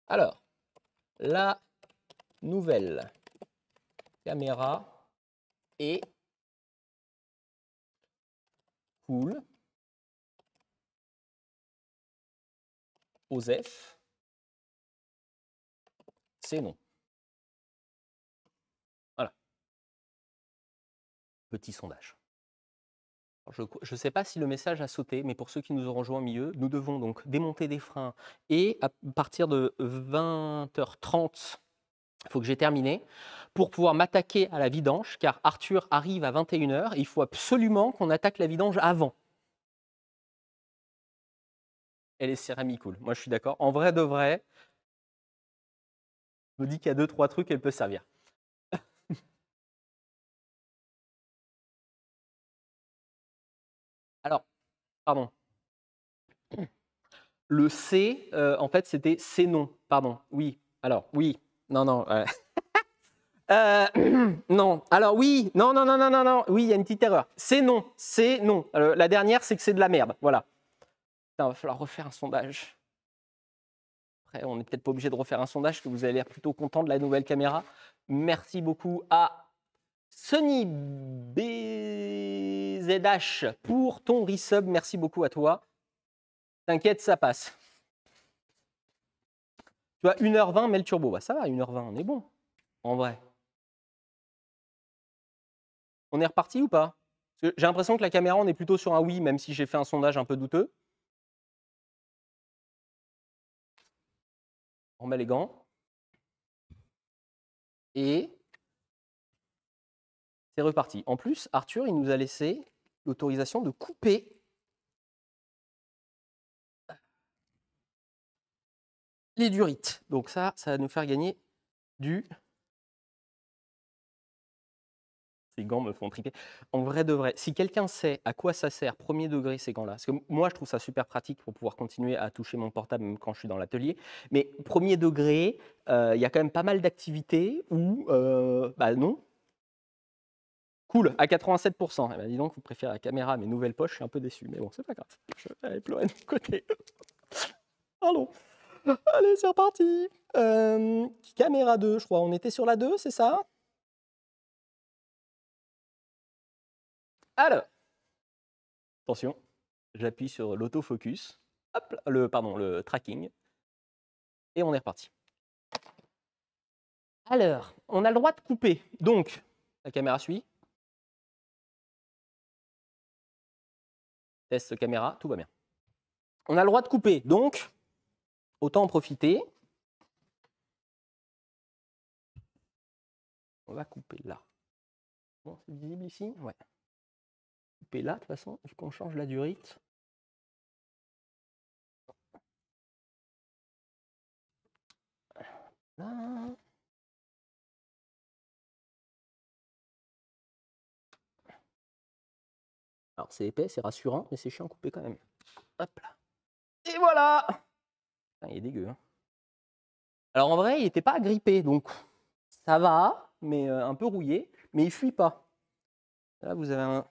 Alors, la nouvelle caméra est cool. OSEF, c'est non. Voilà. Petit sondage. Je ne sais pas si le message a sauté, mais pour ceux qui nous auront rejoints au milieu, nous devons donc démonter des freins et à partir de 20h30, il faut que j'ai terminé pour pouvoir m'attaquer à la vidange, car Arthur arrive à 21h et il faut absolument qu'on attaque la vidange avant. Et les céramiques cool. Moi, je suis d'accord. En vrai de vrai, je me dis qu'il y a 2-3 trucs, elle peut servir. Alors, pardon. Le C, en fait, c'était c'est non. Pardon. Oui. Alors, oui. Non, non. Non. Alors, oui. Non, non, non, non, non, non. Oui, il y a une petite erreur. C'est non. C'est non. La dernière, c'est que c'est de la merde. Voilà. Putain, il va falloir refaire un sondage. Après, on n'est peut-être pas obligé de refaire un sondage, parce que vous avez l'air plutôt content de la nouvelle caméra. Merci beaucoup à Sony BZH pour ton resub. Merci beaucoup à toi. T'inquiète, ça passe. Tu vois, 1h20, mais le turbo. Bah, ça va, 1h20, on est bon. En vrai. On est reparti ou pas? J'ai l'impression que la caméra, on est plutôt sur un oui, même si j'ai fait un sondage un peu douteux. On remet les gants. Et c'est reparti. En plus, Arthur, il nous a laissé l'autorisation de couper les durites. Donc ça va nous faire gagner du... Ces gants me font triper. En vrai de vrai, si quelqu'un sait à quoi ça sert, premier degré, ces gants-là, parce que moi, je trouve ça super pratique pour pouvoir continuer à toucher mon portable même quand je suis dans l'atelier, mais premier degré, il y a quand même pas mal d'activités où, bah non, cool, à 87%. Eh ben, dis donc, vous préférez la caméra à mes nouvelles poches, je suis un peu déçu, mais bon, c'est pas grave. Je vais aller pleurer de mon côté. Pardon. Allez, c'est reparti. Caméra 2, je crois. On était sur la 2, c'est ça? Alors, attention, j'appuie sur l'autofocus, hop, le tracking, et on est reparti. Alors, on a le droit de couper. Donc, la caméra suit. Test caméra, tout va bien. On a le droit de couper, donc, autant en profiter. On va couper là. Bon, c'est visible ici? Ouais. Couper là, de toute façon, vu qu'on change la durite. Là. Alors, c'est épais, c'est rassurant, mais c'est chiant à couper quand même. Hop là. Et voilà! Putain, il est dégueu. Hein. Alors, en vrai, il n'était pas agrippé, donc ça va, mais un peu rouillé, mais il ne fuit pas. Là, vous avez un...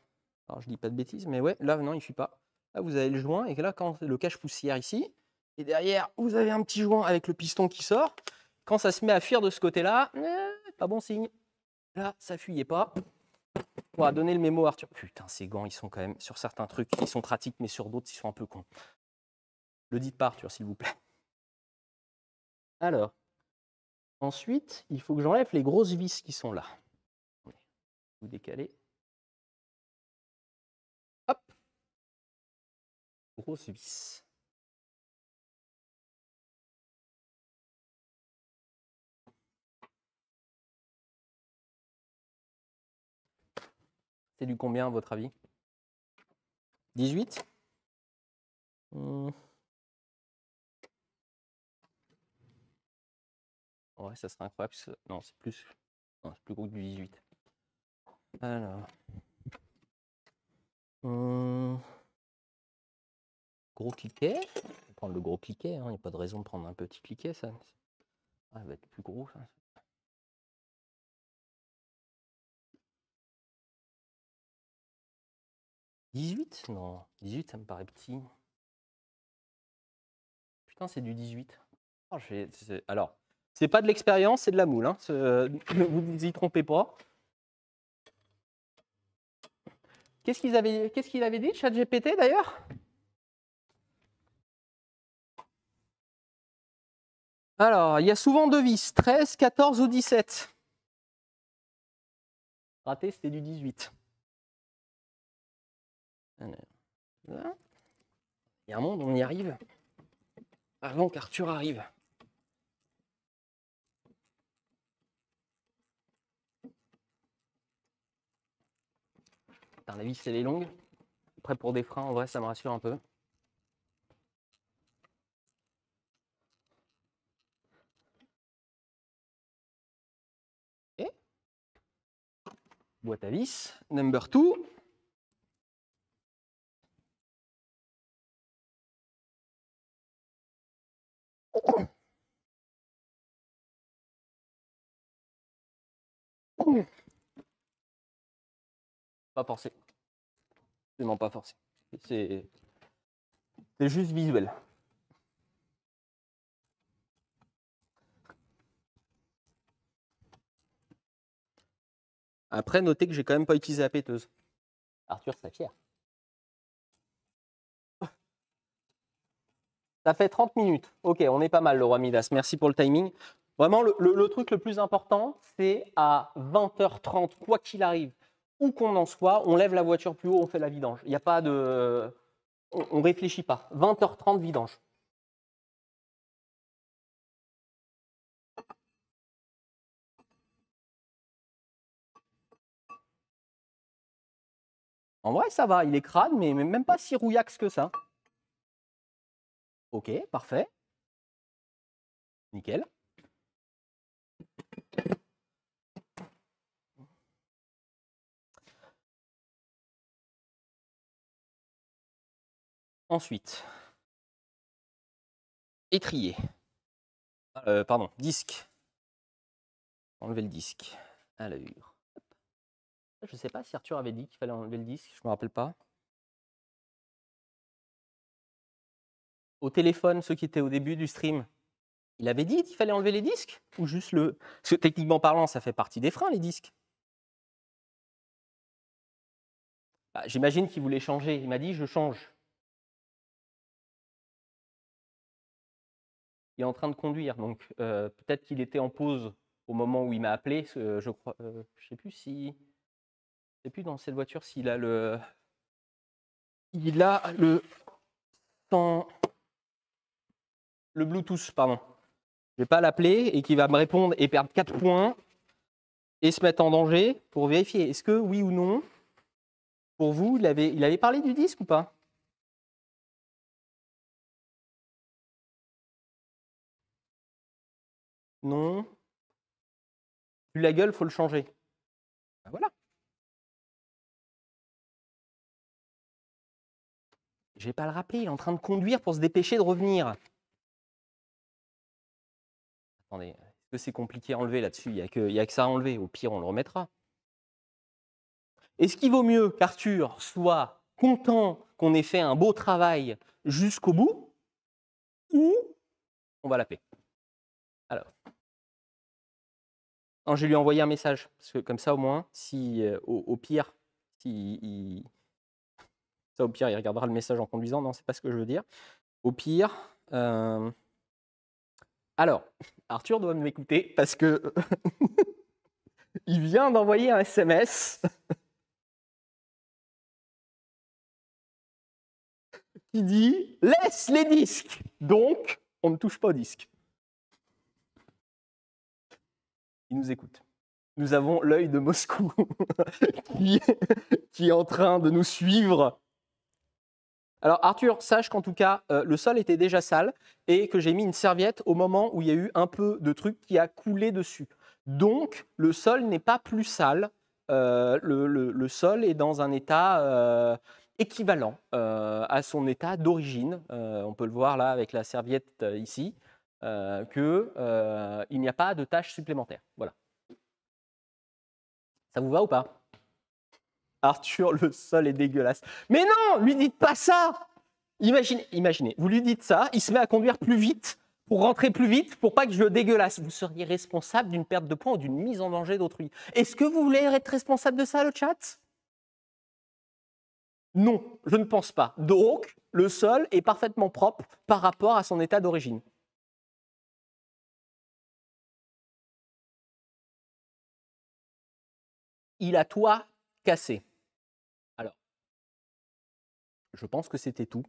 Alors, je dis pas de bêtises, mais ouais, là, non, il ne fuit pas. Là, vous avez le joint, et là, quand le cache-poussière ici, et derrière, vous avez un petit joint avec le piston qui sort. Quand ça se met à fuir de ce côté-là, pas bon signe. Là, ça fuyait pas. On va donner le mémo à Arthur. Putain, ces gants, ils sont quand même, sur certains trucs, ils sont pratiques, mais sur d'autres, ils sont un peu cons. Le dites pas, Arthur, s'il vous plaît. Alors, ensuite, il faut que j'enlève les grosses vis qui sont là. Vous décalez. Hop. Grosse vis. C'est du combien, à votre avis? 18 ? Ouais, ça serait incroyable. Non, c'est plus... Non, c'est plus gros que du 18. Alors... Gros cliquet. On va prendre le gros cliquet. Il n'y a pas de raison de prendre un petit cliquet, ça. Ah, ça va être plus gros, ça. « 18 ? Non, 18, ça me paraît petit. Putain, c'est du 18. Oh, alors, c'est pas de l'expérience, c'est de la moule. Hein. Vous ne vous y trompez pas. Qu'est-ce qu'il avait dit, ChatGPT, d'ailleurs? Alors, il y a souvent deux vis, 13, 14 ou 17. Raté, c'était du 18. Là. Il y a un monde, on y arrive avant qu'Arthur arrive. Putain, la vis, elle est longue. Prêt pour des freins, en vrai, ça me rassure un peu. Et boîte à vis, number 2. Pas forcé. Absolument pas forcé. C'est juste visuel. Après, notez que j'ai quand même pas utilisé la péteuse. Arthur serait fier. Ça fait 30 minutes. Ok, on est pas mal, le roi Midas. Merci pour le timing. Vraiment, le truc le plus important, c'est à 20h30, quoi qu'il arrive, où qu'on en soit, on lève la voiture plus haut, on fait la vidange. Il n'y a pas de... On ne réfléchit pas. 20h30, vidange. En vrai, ça va. Il est crade, mais même pas si rouillax que ça. Ok, parfait. Nickel. Ensuite, étrier. Pardon, disque. Enlever le disque. Allure. Je ne sais pas si Arthur avait dit qu'il fallait enlever le disque, je ne me rappelle pas. Au téléphone, ceux qui étaient au début du stream, il avait dit qu'il fallait enlever les disques? Ou juste le... Parce que techniquement parlant, ça fait partie des freins, les disques. Bah, j'imagine qu'il voulait changer. Il m'a dit, je change. Il est en train de conduire, donc peut-être qu'il était en pause au moment où il m'a appelé. Je crois, je sais plus si... Je sais plus dans cette voiture s'il a le... Il a le... Le Bluetooth, pardon. Je ne vais pas l'appeler et qu'il va me répondre et perdre 4 points et se mettre en danger pour vérifier. Est-ce que oui ou non, pour vous, il avait parlé du disque ou pas? Non. Plus la gueule, faut le changer. Ben voilà. Je vais pas le rappeler, il est en train de conduire pour se dépêcher de revenir. Attendez, est-ce que c'est compliqué à enlever là-dessus? Il n'y a que ça à enlever. Au pire, on le remettra. Est-ce qu'il vaut mieux qu'Arthur soit content qu'on ait fait un beau travail jusqu'au bout, ou on va l'appeler? Alors, non, je vais lui envoyer un message, parce que comme ça, au moins, si au pire, si ça, au pire, il regardera le message en conduisant. Non, c'est pas ce que je veux dire. Au pire, alors, Arthur doit m'écouter parce que il vient d'envoyer un SMS qui dit « Laisse les disques !» Donc, on ne touche pas aux disques. Il nous écoute. Nous avons l'œil de Moscou qui est en train de nous suivre. Alors Arthur, sache qu'en tout cas, le sol était déjà sale et que j'ai mis une serviette au moment où il y a eu un peu de truc qui a coulé dessus. Donc, le sol n'est pas plus sale. Le sol est dans un état équivalent à son état d'origine. On peut le voir là avec la serviette ici, qu'il n'y a pas de taches supplémentaires. Voilà. Ça vous va ou pas? Arthur, le sol est dégueulasse. Mais non, lui dites pas ça! Imaginez, vous lui dites ça, il se met à conduire plus vite, pour rentrer plus vite, pour pas que je le dégueulasse. Vous seriez responsable d'une perte de points ou d'une mise en danger d'autrui. Est-ce que vous voulez être responsable de ça, le chat? Non, je ne pense pas. Donc, le sol est parfaitement propre par rapport à son état d'origine. Il a toit cassé. Alors, Je pense que c'était tout.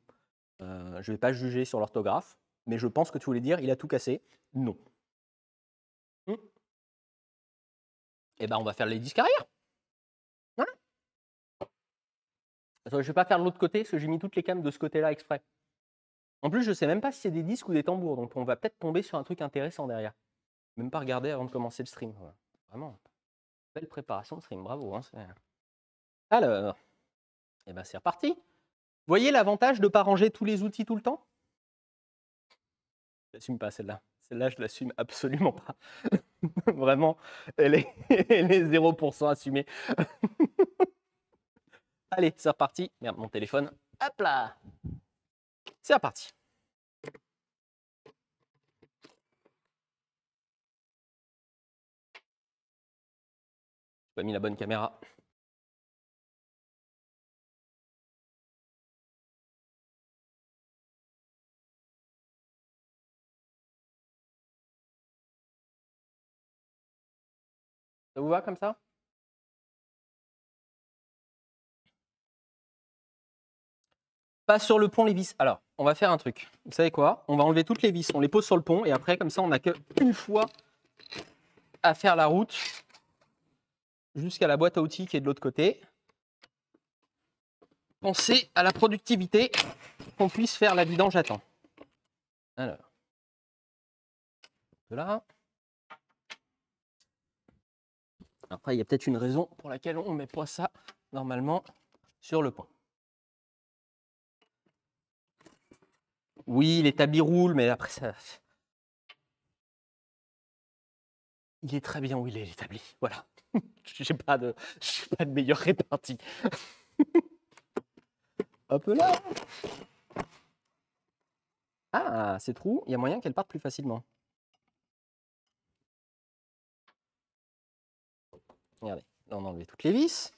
Je ne vais pas juger sur l'orthographe, mais je pense que tu voulais dire il a tout cassé. Non. Eh ben, on va faire les disques arrière. Voilà. Attends, je ne vais pas faire de l'autre côté, parce que j'ai mis toutes les cams de ce côté-là exprès. En plus, je ne sais même pas si c'est des disques ou des tambours, donc on va peut-être tomber sur un truc intéressant derrière. Même pas regarder avant de commencer le stream. Voilà. Vraiment, belle préparation de stream, bravo. Hein, alors, eh ben, c'est reparti. Vous voyez l'avantage de ne pas ranger tous les outils tout le temps? Je l'assume pas celle-là. Celle-là, je l'assume absolument pas. Vraiment, elle est 0% assumée. Allez, c'est reparti. Merde, mon téléphone. Hop là. C'est reparti. J'ai pas mis la bonne caméra. Ça vous va comme ça? Pas sur le pont les vis. Alors, on va faire un truc. Vous savez quoi? On va enlever toutes les vis, on les pose sur le pont et après, comme ça, on n'a qu'une fois à faire la route jusqu'à la boîte à outils qui est de l'autre côté. Pensez à la productivité, qu'on puisse faire la vidange à temps. Alors, là. Après, il y a peut-être une raison pour laquelle on ne met pas ça normalement sur le pont. Oui, l'établi roule, mais après ça. Il est très bien où il est, l'établi. Voilà. Je n'ai pas de meilleure répartie. Hop là. Ah, ces trous, il y a moyen qu'elles partent plus facilement. Regardez, là on a enlevé toutes les vis.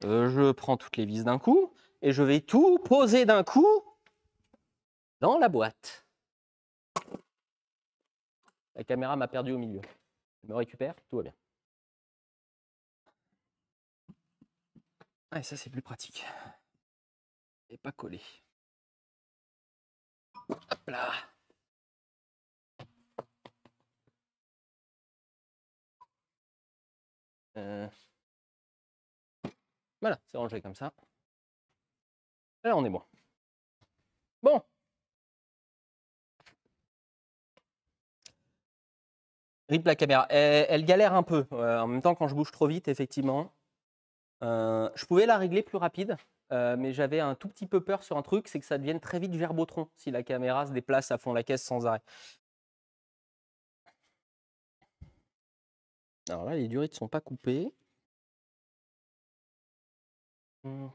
Je prends toutes les vis d'un coup et je vais tout poser d'un coup dans la boîte. La caméra m'a perdu au milieu. Je me récupère, tout va bien. Ah, et ça c'est plus pratique. Et pas collé. Hop là. Voilà, c'est rangé comme ça. Là, on est bon. Bon. Rip la caméra. Elle galère un peu. En même temps, quand je bouge trop vite, effectivement. Je pouvais la régler plus rapide, mais j'avais un tout petit peu peur sur un truc, c'est que ça devienne très vite gerbotron si la caméra se déplace à fond la caisse sans arrêt. Alors là, les durites ne sont pas coupées. Le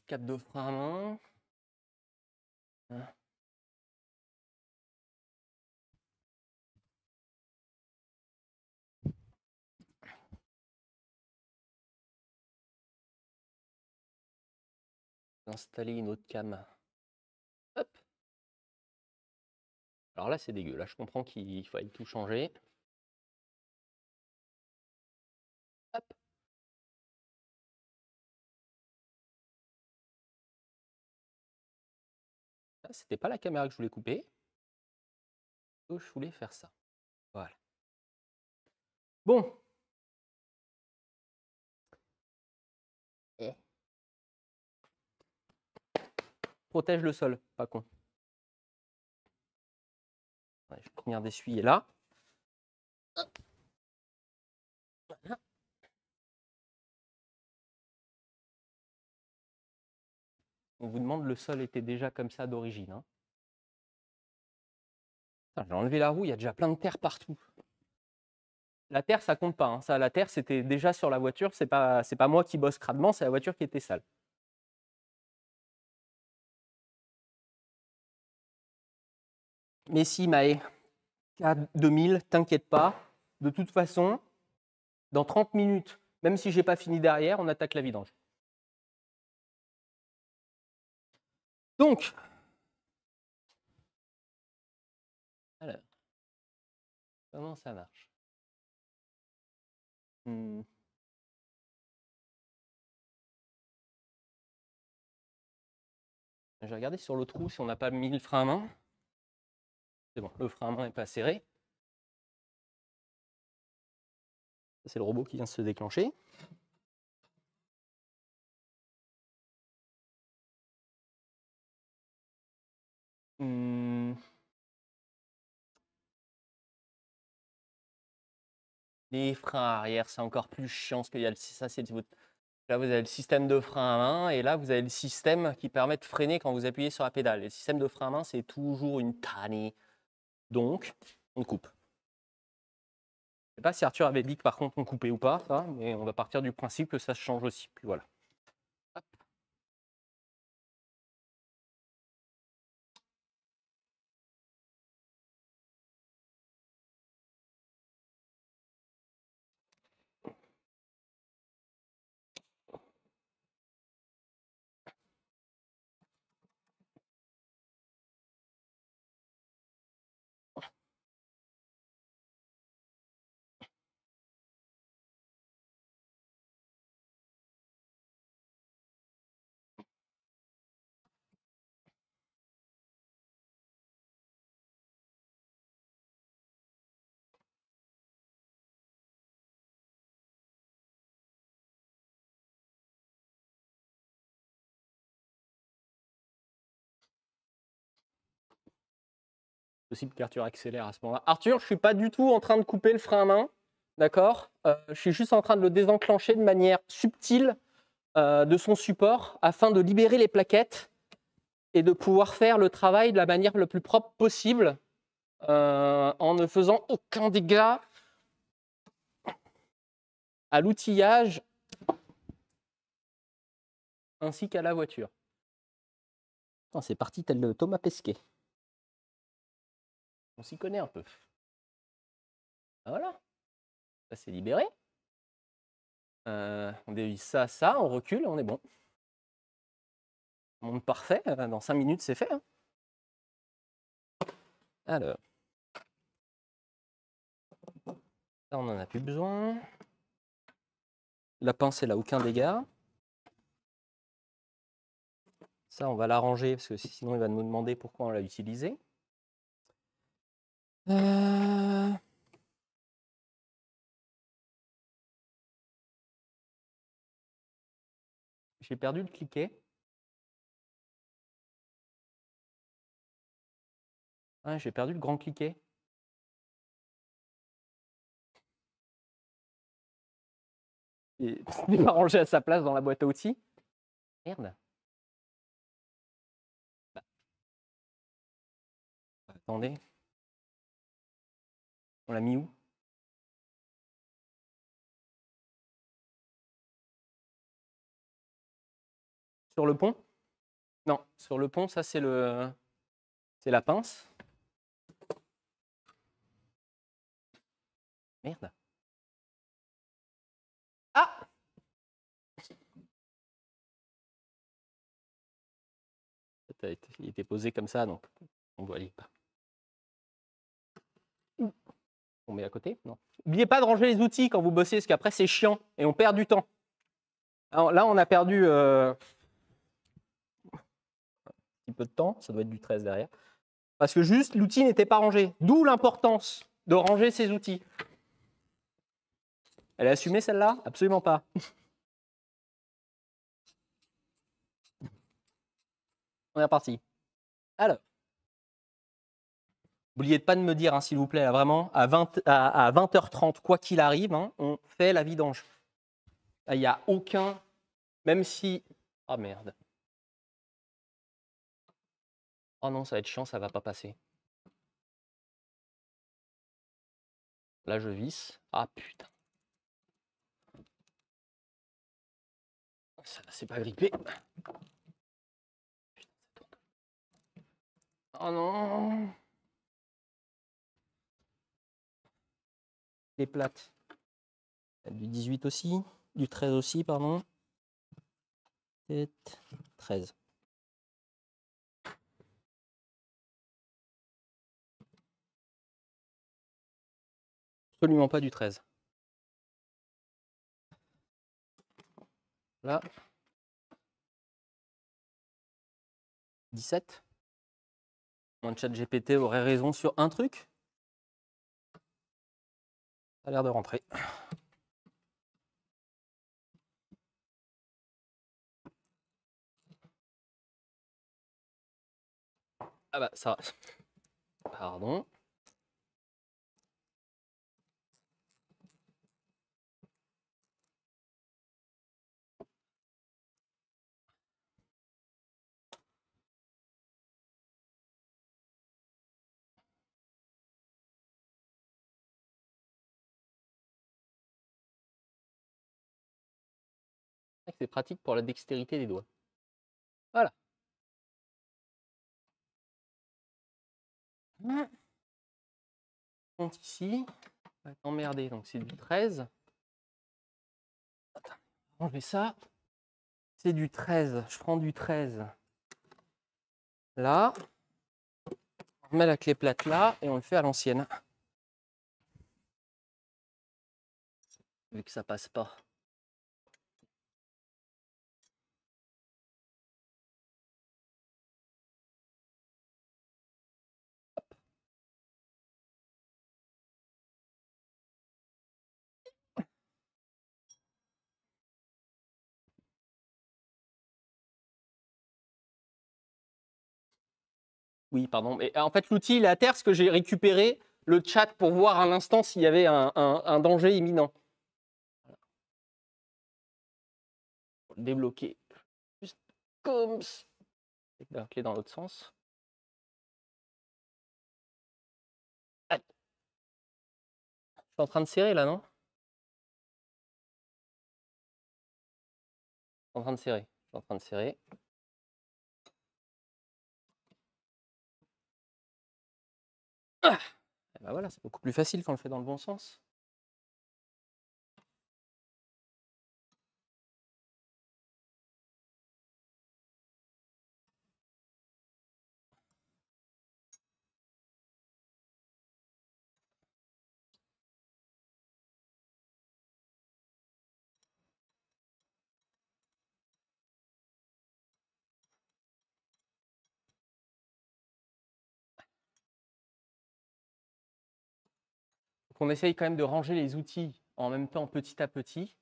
cap de frein à main. Installer une autre cam. Hop. Alors là, c'est dégueu. Là, je comprends qu'il faille tout changer. Hop. C'était pas la caméra que je voulais couper. Je voulais faire ça. Voilà. Bon. Protège le sol, pas con. Ouais, je vais venir d'essuyer là. Voilà. On vous demande, le sol était déjà comme ça d'origine. Hein. J'ai enlevé la roue, il y a déjà plein de terre partout. La terre, ça compte pas. Hein. Ça, la terre, c'était déjà sur la voiture. C'est pas moi qui bosse crânement, c'est la voiture qui était sale. Mais si, Maë, K2000, t'inquiète pas. De toute façon, dans 30 minutes, même si j'ai pas fini derrière, on attaque la vidange. Donc, alors, comment ça marche? Je vais regarder sur l'autre roue si on n'a pas mis le frein à main. C'est bon, le frein à main n'est pas serré. C'est le robot qui vient de se déclencher. Les freins arrière, c'est encore plus chiant parce qu'il y a ça, c'est là vous avez le système de frein à main et là vous avez le système qui permet de freiner quand vous appuyez sur la pédale. Et le système de frein à main, c'est toujours une tannée. Donc, on coupe. Je ne sais pas si Arthur avait dit que par contre on coupait ou pas, ça, mais on va partir du principe que ça se change aussi. Puis voilà. Hop. Possible qu'Arthur accélère à ce moment-là. Arthur, je ne suis pas du tout en train de couper le frein à main, d'accord? Je suis juste en train de le désenclencher de manière subtile de son support afin de libérer les plaquettes et de pouvoir faire le travail de la manière le plus propre possible en ne faisant aucun dégât à l'outillage ainsi qu'à la voiture. C'est parti tel le Thomas Pesquet. On s'y connaît un peu. Voilà, ça c'est libéré. On dévisse ça, on recule, on est bon. Monde parfait, dans 5 minutes c'est fait. Hein. Alors, ça on n'en a plus besoin. La pince elle a aucun dégât. Ça on va l'arranger parce que sinon il va nous demander pourquoi on l'a utilisé. J'ai perdu le cliquet. Ah, j'ai perdu le grand cliquet. Il n'est pas rangé à sa place dans la boîte à outils. Merde. Bah. Attendez. On l'a mis où? Sur le pont? Non, sur le pont, ça c'est la pince. Merde. Ah! Il était posé comme ça, donc on ne voit pas. On met à côté? Non. N'oubliez pas de ranger les outils quand vous bossez, parce qu'après c'est chiant et on perd du temps. Alors là, on a perdu un petit peu de temps, ça doit être du 13 derrière. Parce que juste, l'outil n'était pas rangé. D'où l'importance de ranger ses outils. Elle est assumée celle-là? Absolument pas. On est reparti. Alors. N'oubliez pas de me dire, hein, s'il vous plaît, là, vraiment, à 20h30, quoi qu'il arrive, hein, on fait la vidange. Il n'y a aucun... Même si... Oh merde. Oh non, ça va être chiant, ça va pas passer. Là, je visse. Ah putain. Ça, c'est pas grippé. Oh non. Les plates. Du 18 aussi. Du 13 aussi, pardon. 13. Absolument pas du 13. Là. 17. Mon chat GPT aurait raison sur un truc. Ça a l'air de rentrer. Ah bah ça... Pardon. C'est pratique pour la dextérité des doigts. Voilà. On compte ici. On va être emmerdé. Donc c'est du 13. Attends, on va enlever ça. C'est du 13. Je prends du 13. Là. On met la clé plate là et on le fait à l'ancienne. Vu que ça passe pas. Oui, pardon. Mais en fait, l'outil il est à terre parce que j'ai récupéré le chat pour voir à l'instant s'il y avait un danger imminent. Voilà. Pour le débloquer. Juste comme ça. La clé dans l'autre sens. Allez. Je suis en train de serrer là, non? Je suis en train de serrer. Je suis en train de serrer. Ah, et ben voilà, c'est beaucoup plus facile quand on le fait dans le bon sens. Donc on essaye quand même de ranger les outils en même temps petit à petit.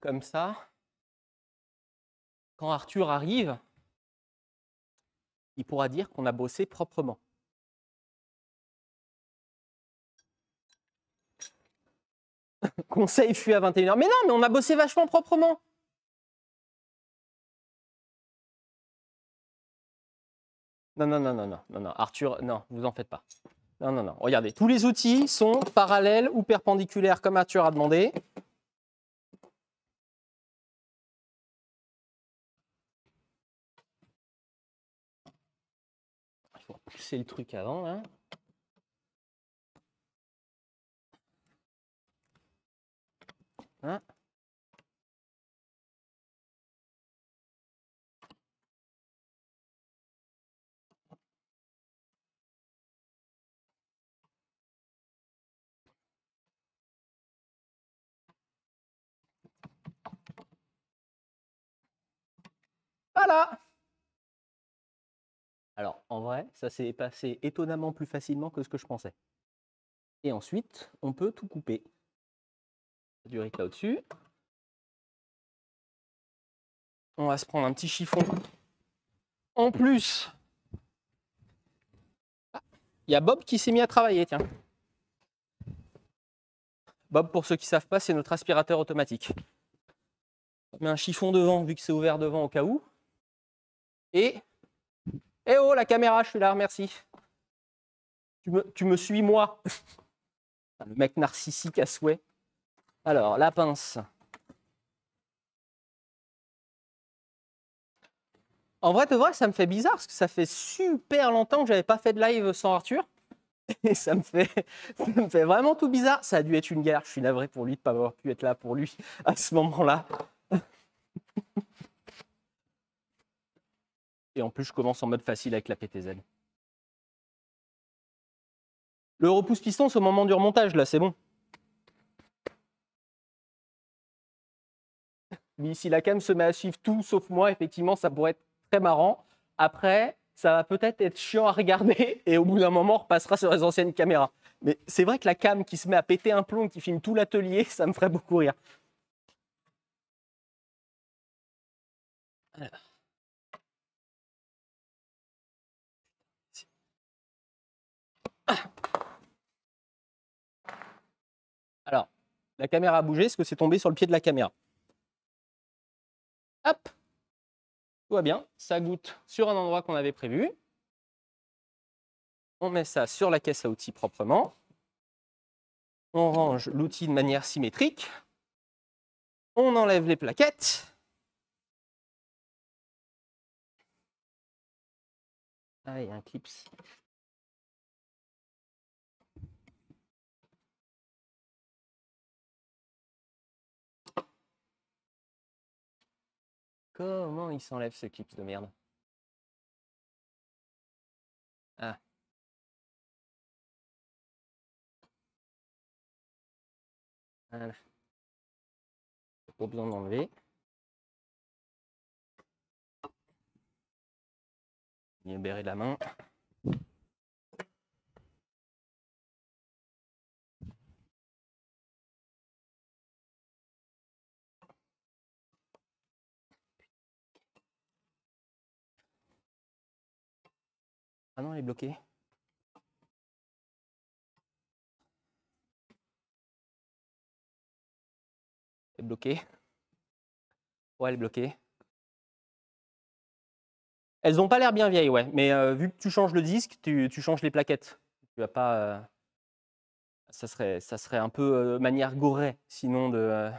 Comme ça, quand Arthur arrive, il pourra dire qu'on a bossé proprement. Conseil fut à 21h. Mais non, mais on a bossé vachement proprement. Non, non, non, non, non, non, non. Arthur, non, vous en faites pas. Non, non, non. Regardez, tous les outils sont parallèles ou perpendiculaires comme Arthur a demandé. Il faut pousser le truc avant, là. Hein? Voilà. Alors, en vrai, ça s'est passé étonnamment plus facilement que ce que je pensais. Et ensuite, on peut tout couper. Du riz là au-dessus. On va se prendre un petit chiffon. En plus, il y a Bob qui s'est mis à travailler, tiens. Bob, pour ceux qui ne savent pas, c'est notre aspirateur automatique. On met un chiffon devant, vu que c'est ouvert devant au cas où. Et... Eh oh, la caméra, je suis là, merci. Tu me suis, moi. Le mec narcissique à souhait. Alors, la pince. En vrai, de vrai, ça me fait bizarre, parce que ça fait super longtemps que je n'avais pas fait de live sans Arthur. Et ça me fait vraiment tout bizarre. Ça a dû être une galère. Je suis navré pour lui de ne pas avoir pu être là pour lui à ce moment-là. Et en plus, je commence en mode facile avec la PTZ. Le repousse piston, c'est au moment du remontage, là, c'est bon. Mais si la cam se met à suivre tout sauf moi, effectivement, ça pourrait être très marrant. Après, ça va peut-être être chiant à regarder et au bout d'un moment, on repassera sur les anciennes caméras. Mais c'est vrai que la cam qui se met à péter un plomb, qui filme tout l'atelier, ça me ferait beaucoup rire. Alors, la caméra a bougé, est-ce que c'est tombé sur le pied de la caméra? Hop, tout va bien, ça goûte sur un endroit qu'on avait prévu. On met ça sur la caisse à outils proprement. On range l'outil de manière symétrique. On enlève les plaquettes. Ah, il y a un clips. Comment il s'enlève ce clips de merde? Ah. Voilà. Pas besoin d'enlever. Libérer la main. Ah non, elle est bloquée. Elle est bloquée. Ouais, elle est bloquée. Elles n'ont pas l'air bien vieilles, ouais. Mais vu que tu changes le disque, tu changes les plaquettes. Tu vas pas. Ça serait un peu manière Goret, sinon de.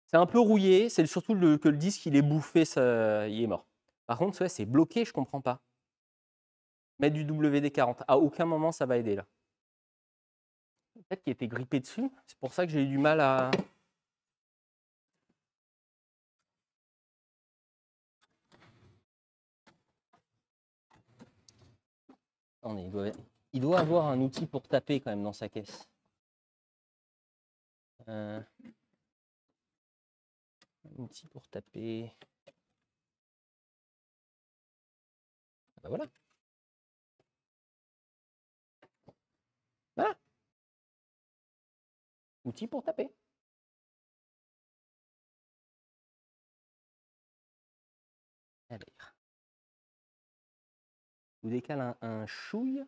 C'est un peu rouillé. C'est surtout que le disque il est bouffé, il est mort. Par contre, ouais, c'est bloqué, je comprends pas. Mettre du WD-40. À aucun moment ça va aider là. Peut-être qu'il était grippé dessus. C'est pour ça que j'ai eu du mal à. Attendez, il doit avoir un outil pour taper quand même dans sa caisse. Un outil pour taper. Ah bah voilà. Voilà. Outil pour taper. Allez. Je vous décale un chouille.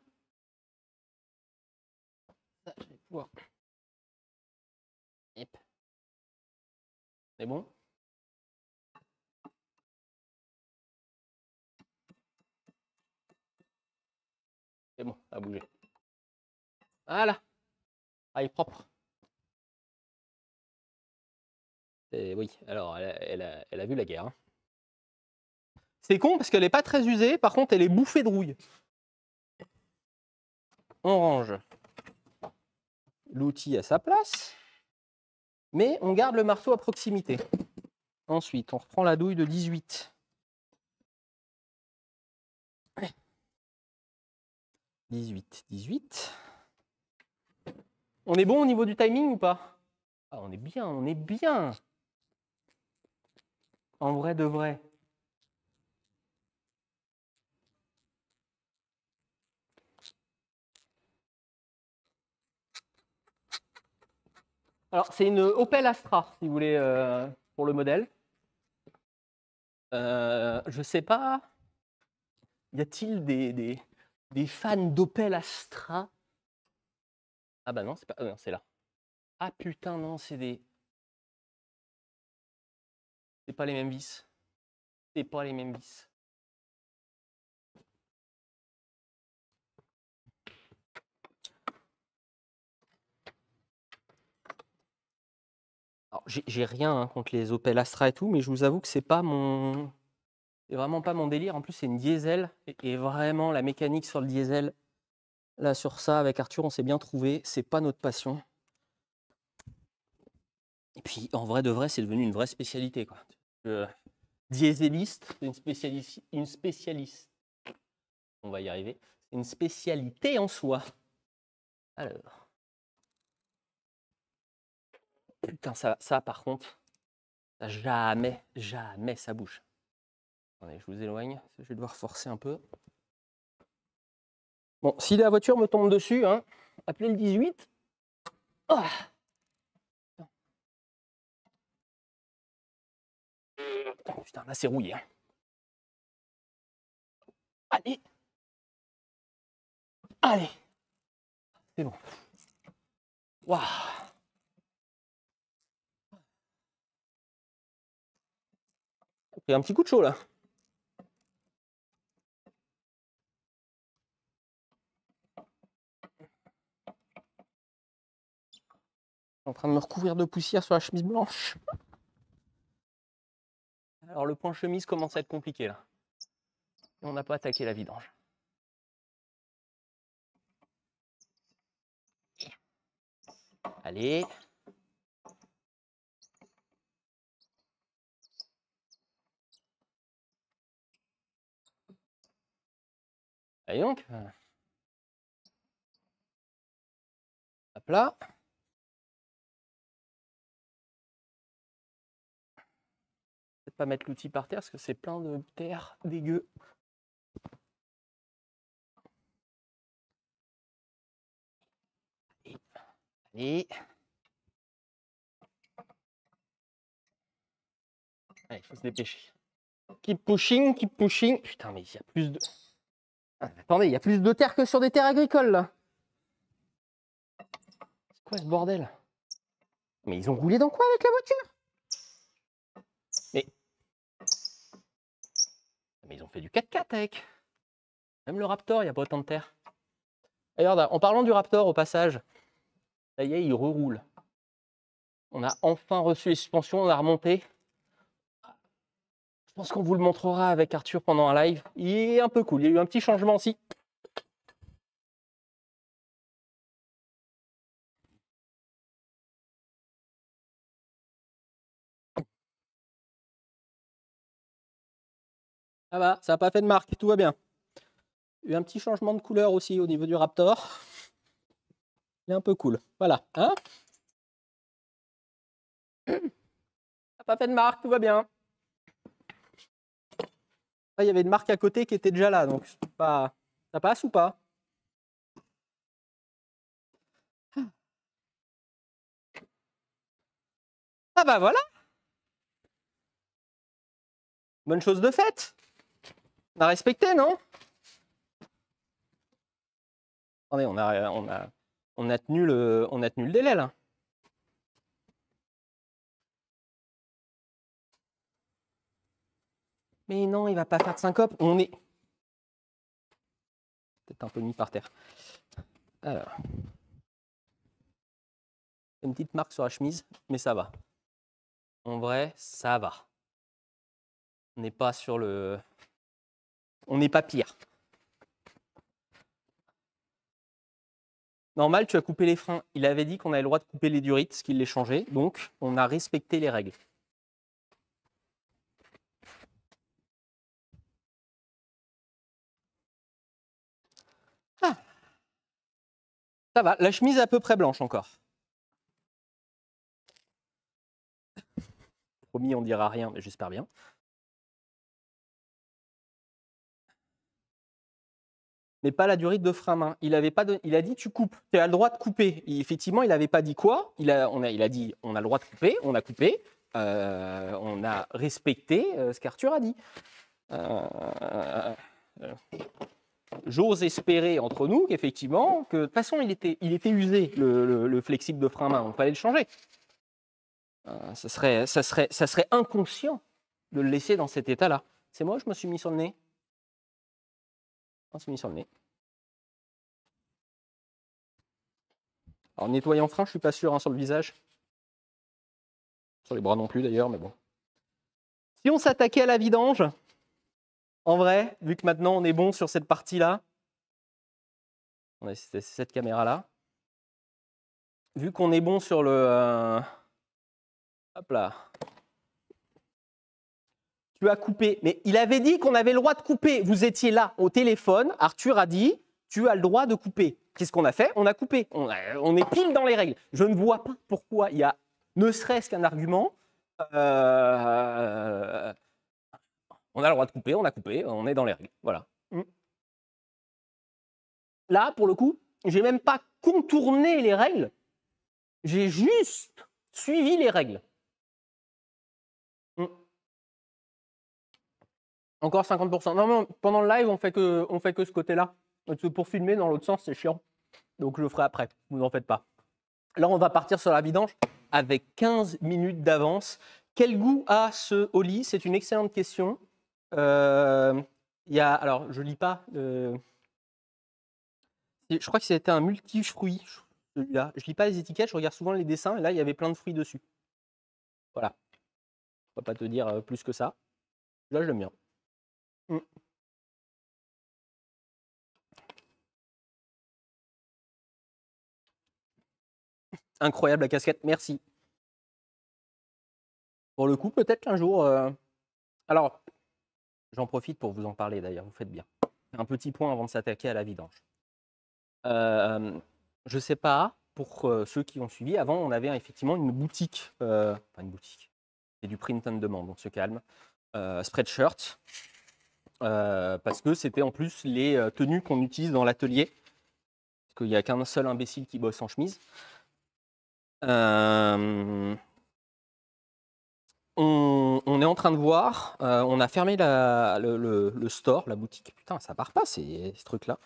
Ça, je vais pouvoir. Yep. C'est bon? C'est bon, ça a bougé. Voilà. Ah, il est propre. Et oui, alors elle a vu la guerre. Hein. C'est con parce qu'elle n'est pas très usée, par contre elle est bouffée de rouille. On range l'outil à sa place, mais on garde le marteau à proximité. Ensuite, on reprend la douille de 18. 18. On est bon au niveau du timing ou pas? Ah, on est bien, on est bien. En vrai de vrai. Alors, c'est une Opel Astra, si vous voulez, pour le modèle. Je sais pas. Y a-t-il des fans d'Opel Astra? Ah bah non, c'est pas. Non, c'est là. Ah putain, non, c'est des. C'est pas les mêmes vis. C'est pas les mêmes vis. Alors, j'ai rien contre les Opel Astra et tout, mais je vous avoue que c'est pas mon. C'est vraiment pas mon délire. En plus, c'est une diesel. Et vraiment, la mécanique sur le diesel, là, sur ça, avec Arthur, on s'est bien trouvé. C'est pas notre passion. Et puis, en vrai de vrai, c'est devenu une vraie spécialité, quoi. Dieseliste, une spécialiste. On va y arriver. C'est une spécialité en soi. Alors. Putain, ça par contre, jamais ça bouge. Attendez, je vous éloigne. Je vais devoir forcer un peu. Bon, si la voiture me tombe dessus, hein, appelez le 18. Oh. Putain, là c'est rouillé. Hein. Allez. Allez. C'est bon. Waouh. Il y a un petit coup de chaud là. Je suis en train de me recouvrir de poussière sur la chemise blanche. Alors le point chemise commence à être compliqué là. Et on n'a pas attaqué la vidange. Allez. Allez donc. Hop là. Peut-être pas mettre l'outil par terre parce que c'est plein de terre dégueu. Allez. Allez, il faut se dépêcher. Keep pushing, keep pushing. Putain, mais il y a plus de... Ah, attendez, il y a plus de terre que sur des terres agricoles, là. C'est quoi ce bordel? Mais ils ont roulé dans quoi avec la voiture? Mais ils ont fait du 4x4 avec. Même le Raptor, il n'y a pas autant de terre. Et regarde, en parlant du Raptor, au passage, ça y est, il reroule. On a enfin reçu les suspensions, on a remonté. Je pense qu'on vous le montrera avec Arthur pendant un live. Il est un peu cool, il y a eu un petit changement aussi. Ça va, ça n'a pas fait de marque, tout va bien. Il y a eu un petit changement de couleur aussi au niveau du Raptor. Il est un peu cool. Voilà. Hein? Ça n'a pas fait de marque, tout va bien. Ah, il y avait une marque à côté qui était déjà là, donc pas... ça passe ou pas? Ah bah voilà. Bonne chose de faite. On a respecté, non? Attendez, on a tenu le délai là. Mais non, il va pas faire de syncope. On est peut-être un peu mis par terre. Alors, une petite marque sur la chemise, mais ça va. En vrai, ça va. On n'est pas sur le. On n'est pas pire. Normal, tu as coupé les freins. Il avait dit qu'on avait le droit de couper les durites, ce qu'il les changeait. Donc, on a respecté les règles. Ah. Ça va. La chemise est à peu près blanche encore. Promis, on dira rien, mais j'espère bien. Mais pas la durite de frein main. Il a dit tu coupes, tu as le droit de couper. Et effectivement, il n'avait pas dit quoi. Il a dit on a le droit de couper, on a coupé, on a respecté ce qu'Arthur a dit. J'ose espérer entre nous qu'effectivement, que de toute façon, il était usé le flexible de frein main, il fallait le changer. Ça serait inconscient de le laisser dans cet état-là. C'est moi, je me suis mis sur le nez. On s'est mis sur le nez. Alors, nettoyant frein, je suis pas sûr hein, sur le visage. Sur les bras non plus d'ailleurs, mais bon. Si on s'attaquait à la vidange, en vrai, vu que maintenant on est bon sur cette partie-là, c'est cette caméra-là, vu qu'on est bon sur le... hop là. Tu as coupé, mais il avait dit qu'on avait le droit de couper. Vous étiez là au téléphone, Arthur a dit, tu as le droit de couper. Qu'est-ce qu'on a fait? On a coupé. On est pile dans les règles. Je ne vois pas pourquoi il y a ne serait-ce qu'un argument. On a le droit de couper, on a coupé, on est dans les règles. Voilà. Là, pour le coup, j'ai même pas contourné les règles. J'ai juste suivi les règles. Encore 50%. Non, pendant le live, on fait que ce côté-là. Pour filmer dans l'autre sens, c'est chiant. Donc je le ferai après, vous n'en faites pas. Là, on va partir sur la vidange avec 15 minutes d'avance. Quel goût a ce Oli? C'est une excellente question. Alors, je lis pas. Je crois que c'était un multifruit, celui-là. Je lis pas les étiquettes, je regarde souvent les dessins, et là, il y avait plein de fruits dessus. Voilà. Je ne vais pas te dire plus que ça. Là, je l'aime bien. Incroyable la casquette, merci. Pour le coup, peut-être qu'un jour... Alors, j'en profite pour vous en parler d'ailleurs, vous faites bien. Un petit point avant de s'attaquer à la vidange. Je ne sais pas, pour ceux qui ont suivi, avant, on avait effectivement une boutique. Enfin, une boutique. C'est du print on demand, on se calme. Spreadshirt. Parce que c'était en plus les tenues qu'on utilise dans l'atelier. Parce qu'il n'y a qu'un seul imbécile qui bosse en chemise. On est en train de voir, on a fermé le store, la boutique. Putain, ça part pas ces trucs-là.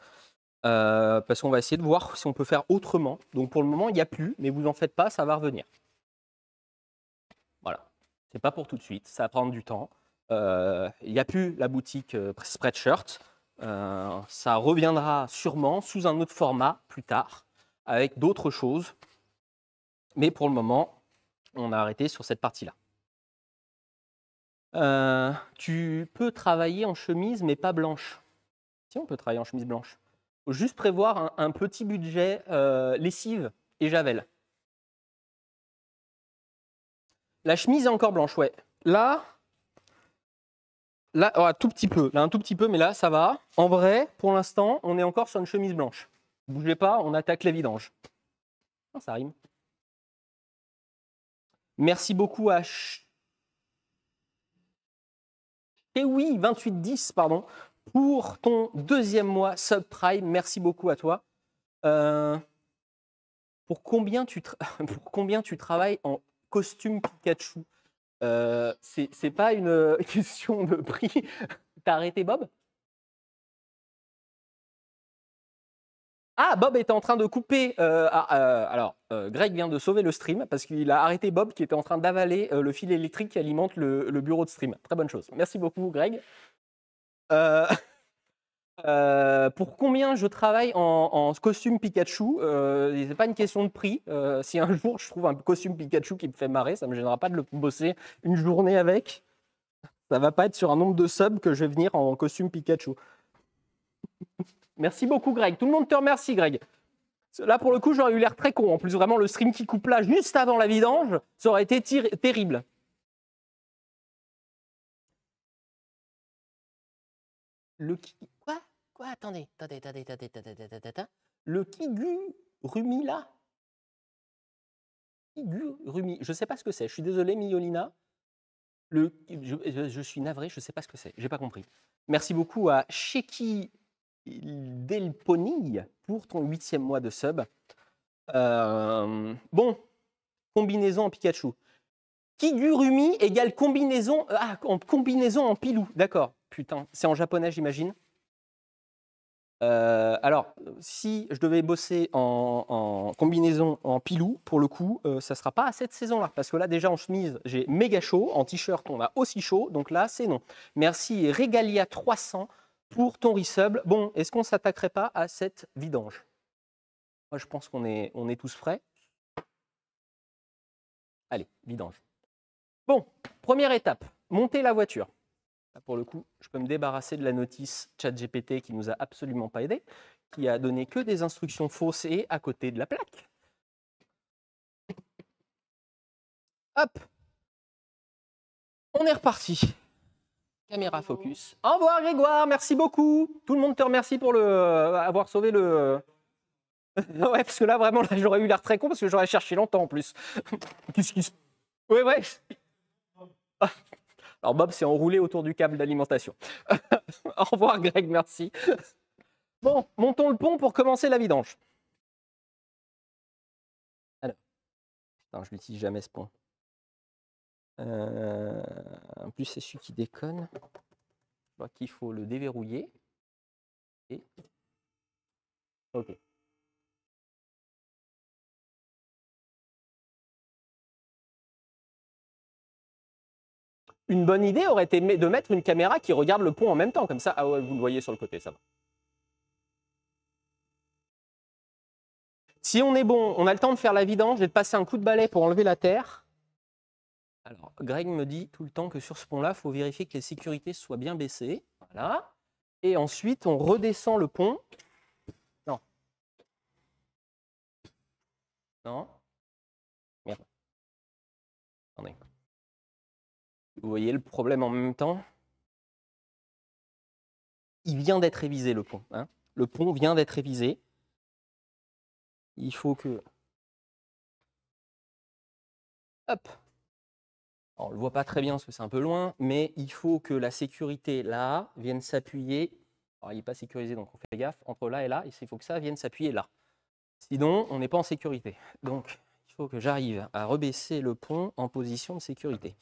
Parce qu'on va essayer de voir si on peut faire autrement. Donc pour le moment, il n'y a plus, mais vous en faites pas, ça va revenir. Voilà. C'est pas pour tout de suite, ça va prendre du temps. Il n'y a plus la boutique Spreadshirt. Ça reviendra sûrement sous un autre format plus tard, avec d'autres choses. Mais pour le moment, on a arrêté sur cette partie-là. Tu peux travailler en chemise, mais pas blanche. Si, on peut travailler en chemise blanche. Il faut juste prévoir un petit budget lessive et javel. La chemise est encore blanche, ouais. Là, oh, tout petit peu. Là, un tout petit peu, mais là, ça va. En vrai, pour l'instant, on est encore sur une chemise blanche. Ne bougez pas, on attaque les vidanges. Oh, ça rime. Merci beaucoup à oui, 2810, pardon, pour ton deuxième mois subprime. Merci beaucoup à toi. Pour combien tu travailles en costume Pikachu? C'est pas une question de prix. T'as arrêté Bob? Ah, Bob était en train de couper. Greg vient de sauver le stream parce qu'il a arrêté Bob qui était en train d'avaler le fil électrique qui alimente le bureau de stream. Très bonne chose. Merci beaucoup, Greg. Pour combien je travaille en costume Pikachu, c'est pas une question de prix. Si un jour je trouve un costume Pikachu qui me fait marrer, ça me gênera pas de le bosser une journée avec. Ça va pas être sur un nombre de subs que je vais venir en costume Pikachu. Merci beaucoup, Greg. Tout le monde te remercie, Greg. Là, pour le coup, j'aurais eu l'air très con. En plus, vraiment, le stream qui coupe là, juste avant la vidange, ça aurait été terrible. Quoi? Attendez. Le Kigurumi, là? Kigurumi, je ne sais pas ce que c'est. Je suis désolé, Miolina. Je suis navré, je ne sais pas ce que c'est. J'ai pas compris. Merci beaucoup à Sheki Delponi pour ton 8e mois de sub. Bon, combinaison en Pikachu. Kigurumi égale combinaison, combinaison en pilou. D'accord. Putain, c'est en japonais, j'imagine. Alors, si je devais bosser en combinaison en pilou, pour le coup, ça ne sera pas à cette saison-là. Parce que là, déjà, en chemise, j'ai méga chaud. En t-shirt, on a aussi chaud. Donc là, c'est non. Merci Regalia 300 pour ton resub. Bon, est-ce qu'on ne s'attaquerait pas à cette vidange? Moi, je pense qu'on est tous prêts. Allez, vidange. Bon, première étape, monter la voiture. Là, pour le coup, je peux me débarrasser de la notice ChatGPT qui nous a absolument pas aidé, qui a donné que des instructions fausses et à côté de la plaque. Hop, on est reparti. Caméra focus. Au revoir Grégoire, merci beaucoup. Tout le monde te remercie pour avoir sauvé le... Ouais, parce que là, vraiment, j'aurais eu l'air très con parce que j'aurais cherché longtemps en plus. Qu'est-ce qui se... Ouais. Alors Bob s'est enroulé autour du câble d'alimentation. Au revoir Greg, merci. Bon, montons le pont pour commencer la vidange. Alors, putain, je l'utilise jamais ce pont. En plus, c'est celui qui déconne. Je crois qu'il faut le déverrouiller. Et... Ok. Une bonne idée aurait été de mettre une caméra qui regarde le pont en même temps, comme ça. Ah ouais, vous le voyez sur le côté, ça va. Si on est bon, on a le temps de faire la vidange et de passer un coup de balai pour enlever la terre. Alors, Greg me dit tout le temps que sur ce pont-là, il faut vérifier que les sécurités soient bien baissées. Voilà. Et ensuite, on redescend le pont. Non. Non. Merde. Attendez. Vous voyez le problème en même temps? Il vient d'être révisé, le pont. Hein. Le pont vient d'être révisé. Il faut que... Hop. Alors, on ne le voit pas très bien parce que c'est un peu loin, mais il faut que la sécurité, là, vienne s'appuyer. Alors, il n'est pas sécurisé, donc on fait gaffe. Entre là et là, il faut que ça vienne s'appuyer là. Sinon, on n'est pas en sécurité. Donc, il faut que j'arrive à rebaisser le pont en position de sécurité.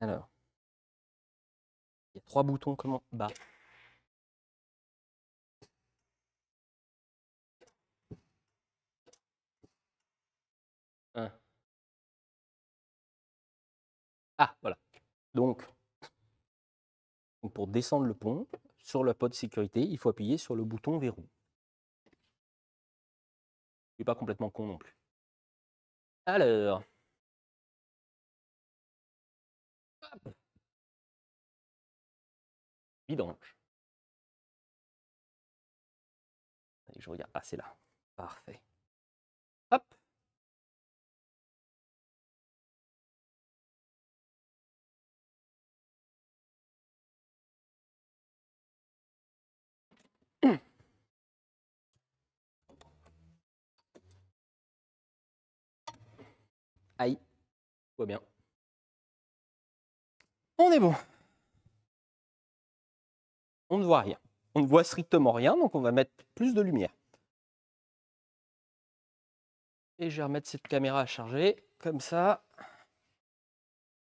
Alors, il y a 3 boutons, comment bas. Ah, voilà. Donc, pour descendre le pont, sur le pod de sécurité, il faut appuyer sur le bouton verrou. Je suis pas complètement con non plus. Alors. Hop. Vidange. Allez, je regarde. Ah, c'est là. Parfait. Hop. Aïe. Tout va bien. On est bon. On ne voit rien. On ne voit strictement rien, donc on va mettre plus de lumière. Et je vais remettre cette caméra à charger. Comme ça,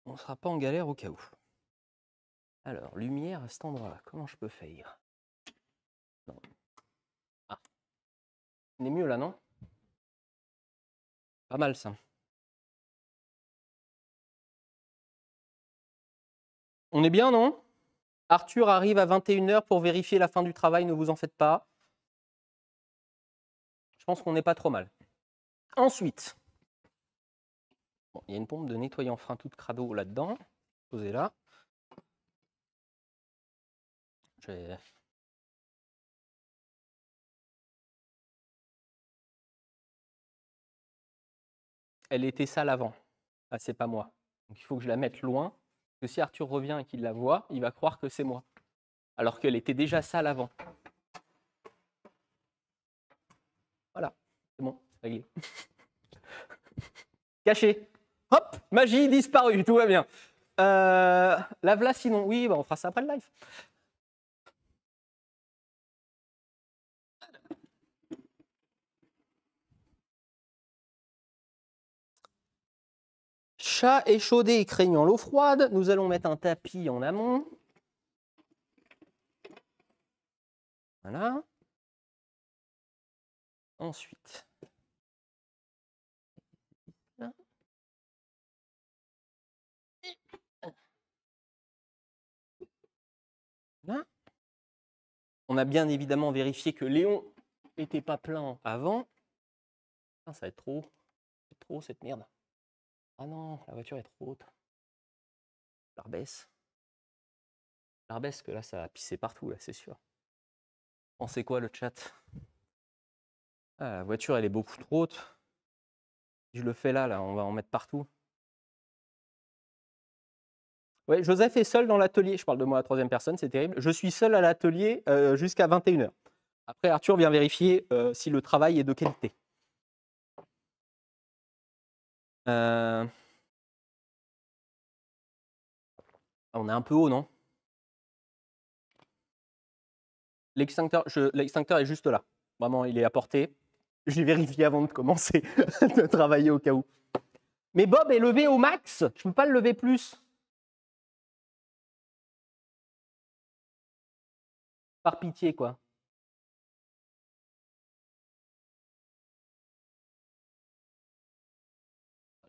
on ne sera pas en galère au cas où. Alors, lumière à cet endroit-là. Comment je peux faire? Non. Ah. On est mieux là, non? Pas mal ça. On est bien, non? Arthur arrive à 21 h pour vérifier la fin du travail, ne vous en faites pas. Je pense qu'on n'est pas trop mal. Ensuite, bon, il y a une pompe de nettoyant frein toute crado là-dedans. Posez là. Elle était sale avant. Ah, c'est pas moi. Donc il faut que je la mette loin. Parce que si Arthur revient et qu'il la voit, il va croire que c'est moi. Alors qu'elle était déjà sale avant. Voilà, c'est bon, c'est réglé. Caché. Hop, magie disparue, tout va bien. Lave-la sinon. Oui, bah on fera ça après le live. Chat échaudé et craignant l'eau froide, nous allons mettre un tapis en amont. Voilà. Ensuite. Là. On a bien évidemment vérifié que Léon n'était pas plein avant. Ah, ça va être trop. C'est trop cette merde. Ah non, la voiture est trop haute. Je la rebaisse. Je la rebaisse, que là, ça va pisser partout, là, c'est sûr. Pensez quoi, le chat? Ah, la voiture, elle est beaucoup trop haute. Si je le fais là, on va en mettre partout. Ouais, Joseph est seul dans l'atelier. Je parle de moi à la troisième personne, c'est terrible. Je suis seul à l'atelier jusqu'à 21 h. Après, Arthur vient vérifier si le travail est de qualité. On est un peu haut, non? L'extincteur est juste là. Vraiment, il est à portée. J'ai vérifié avant de commencer de travailler au cas où. Mais Bob est levé au max. Je ne peux pas le lever plus. Par pitié, quoi.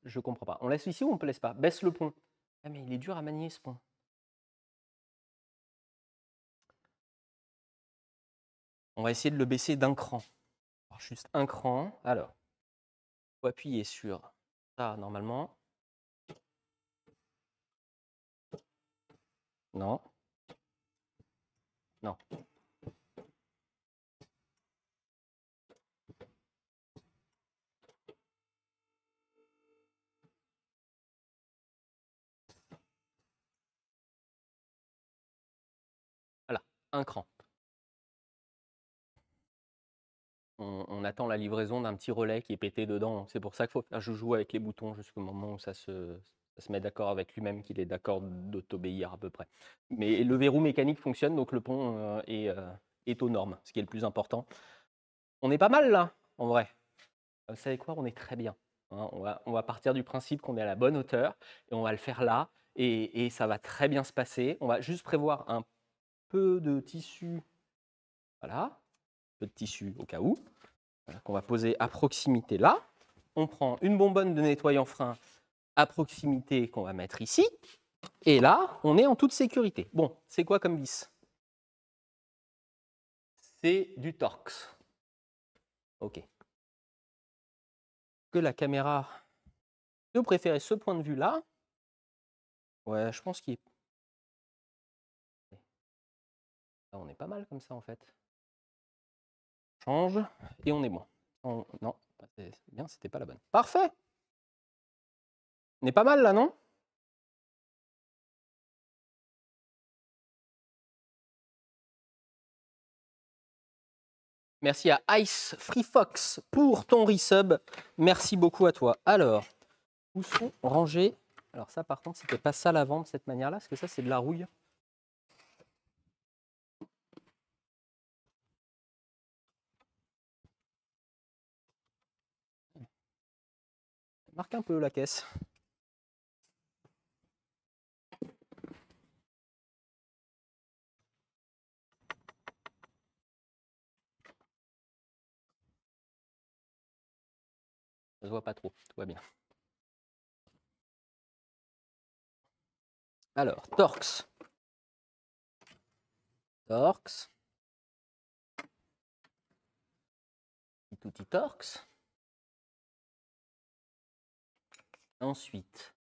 Je comprends pas. On laisse ici ou on ne laisse pas? Baisse le pont. Ah, mais il est dur à manier, ce pont. On va essayer de le baisser d'un cran. Alors, juste un cran. Alors, il faut appuyer sur ça, normalement. Non. Non. Voilà, un cran. On attend la livraison d'un petit relais qui est pété dedans. C'est pour ça qu'il faut faire joujou avec les boutons jusqu'au moment où ça se met d'accord avec lui-même, qu'il est d'accord de t'obéir à peu près. Mais le verrou mécanique fonctionne, donc le pont est aux normes, ce qui est le plus important. On est pas mal là, en vrai. Vous savez quoi? On est très bien. Hein. On va partir du principe qu'on est à la bonne hauteur et on va le faire là et ça va très bien se passer. On va juste prévoir un peu de tissu. Voilà, un peu de tissu au cas où. Voilà, qu'on va poser à proximité là. On prend une bonbonne de nettoyant frein à proximité qu'on va mettre ici. Et là, on est en toute sécurité. Bon, c'est quoi comme vis? C'est du Torx. OK. Que la caméra... Si vous préférez ce point de vue-là, ouais, je pense qu'il est... Ah, on est pas mal comme ça, en fait. Change, et on est bon. Non, c'est bien, c'était pas la bonne. Parfait! On est pas mal là, non? Merci à Ice Free Fox pour ton resub. Merci beaucoup à toi. Alors, où sont rangés? Alors ça, par contre, c'était pas ça la vente de cette manière-là, parce que ça, c'est de la rouille. Marque un peu la caisse. Ça se voit pas trop, tout va bien. Alors, Torx. Torx. Petit outil Torx. Ensuite.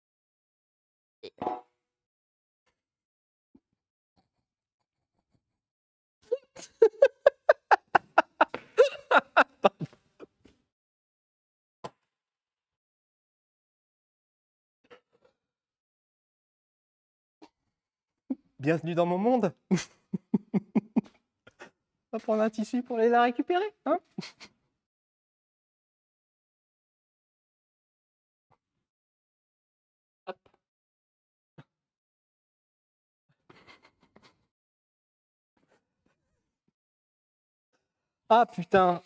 Bienvenue dans mon monde. On va prendre un tissu pour aller la récupérer, hein? Hop. Ah putain,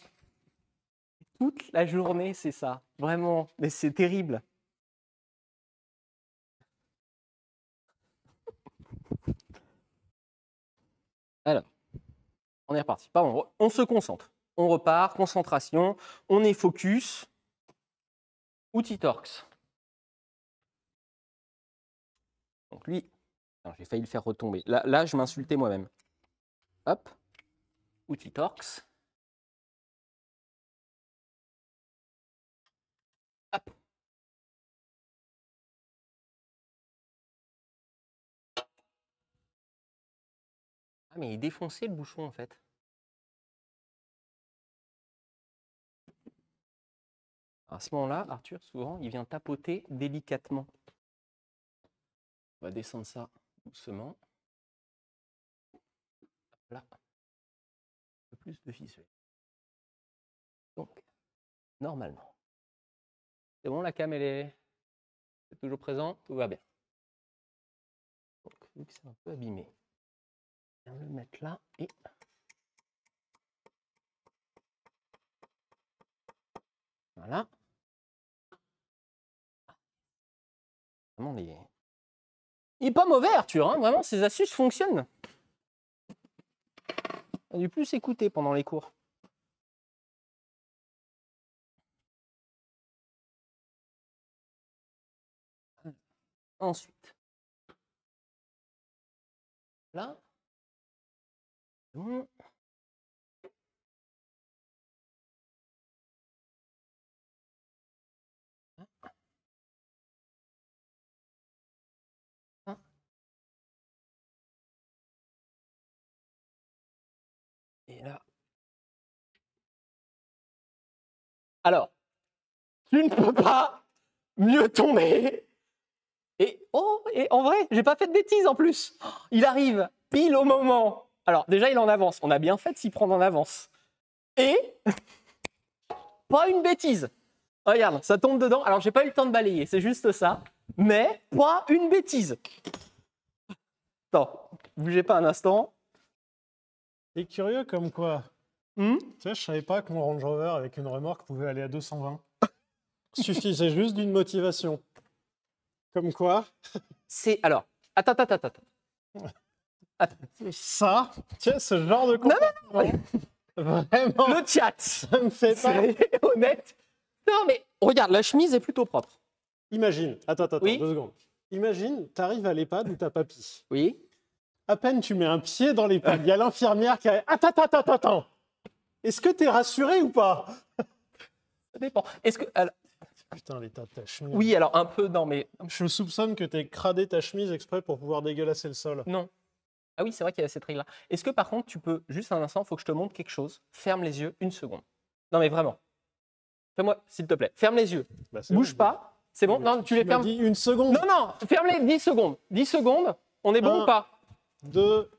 toute la journée, c'est ça. Vraiment, mais c'est terrible. Alors, on est reparti. Pardon, on se concentre. On repart, concentration, on est focus. Outil Torx. Donc lui, j'ai failli le faire retomber. Là je m'insultais moi-même. Hop, outil Torx. Hop. Ah mais il est défoncé le bouchon en fait. À ce moment-là, Arthur, souvent, il vient tapoter délicatement. On va descendre ça doucement. Là, un peu plus de visuel. Donc, normalement. C'est bon, la cam, elle est toujours présente, tout va bien. Donc, vu que c'est un peu abîmé. On va le mettre là et... Voilà. Vraiment, il est pas mauvais, Arthur. Hein, vraiment, ces astuces fonctionnent. On a dû plus écouter pendant les cours. Ensuite, là, bon. Et là. Alors, tu ne peux pas mieux tomber. Et en vrai, j'ai pas fait de bêtises en plus. Il arrive pile au moment. Alors, déjà, il est en avance. On a bien fait de s'y prendre en avance. Et pas une bêtise. Regarde, ça tombe dedans. Alors, j'ai pas eu le temps de balayer, c'est juste ça. Mais pas une bêtise. Attends, bougez pas un instant. C'est curieux comme quoi. Tu sais, je savais pas que mon Range Rover avec une remorque pouvait aller à 220. Suffisait juste d'une motivation. Comme quoi. C'est alors. Attends. Ça, tiens, ce genre de comportement. Vraiment. Le chat. Ça me fait pas. C'est honnête. Non, mais regarde, la chemise est plutôt propre. Imagine. Attends, Oui. 2 secondes. Imagine, t'arrives à l'EHPAD où t'as papy. Oui. À peine tu mets un pied dans l'EHPAD, il y a l'infirmière qui a. Attends. Est-ce que t'es rassuré ou pas? Ça dépend. Est-ce que. Alors, Putain, l'état de ta chemise. oui, alors un peu, non, mais. Je soupçonne que t'aies cradé ta chemise exprès pour pouvoir dégueulasser le sol. Non. Ah oui, c'est vrai qu'il y a cette règle-là. Est-ce que par contre, tu peux, juste un instant, il faut que je te montre quelque chose. Ferme les yeux une seconde. Non, mais vraiment. Fais-moi, s'il te plaît. Ferme les yeux. Bah, c'est Bouge bon. pas. C'est bon? Non, tu les m'as fermes. dit une seconde. Non, ferme-les 10 secondes. 10 secondes. On est bon Un. ou pas? 2,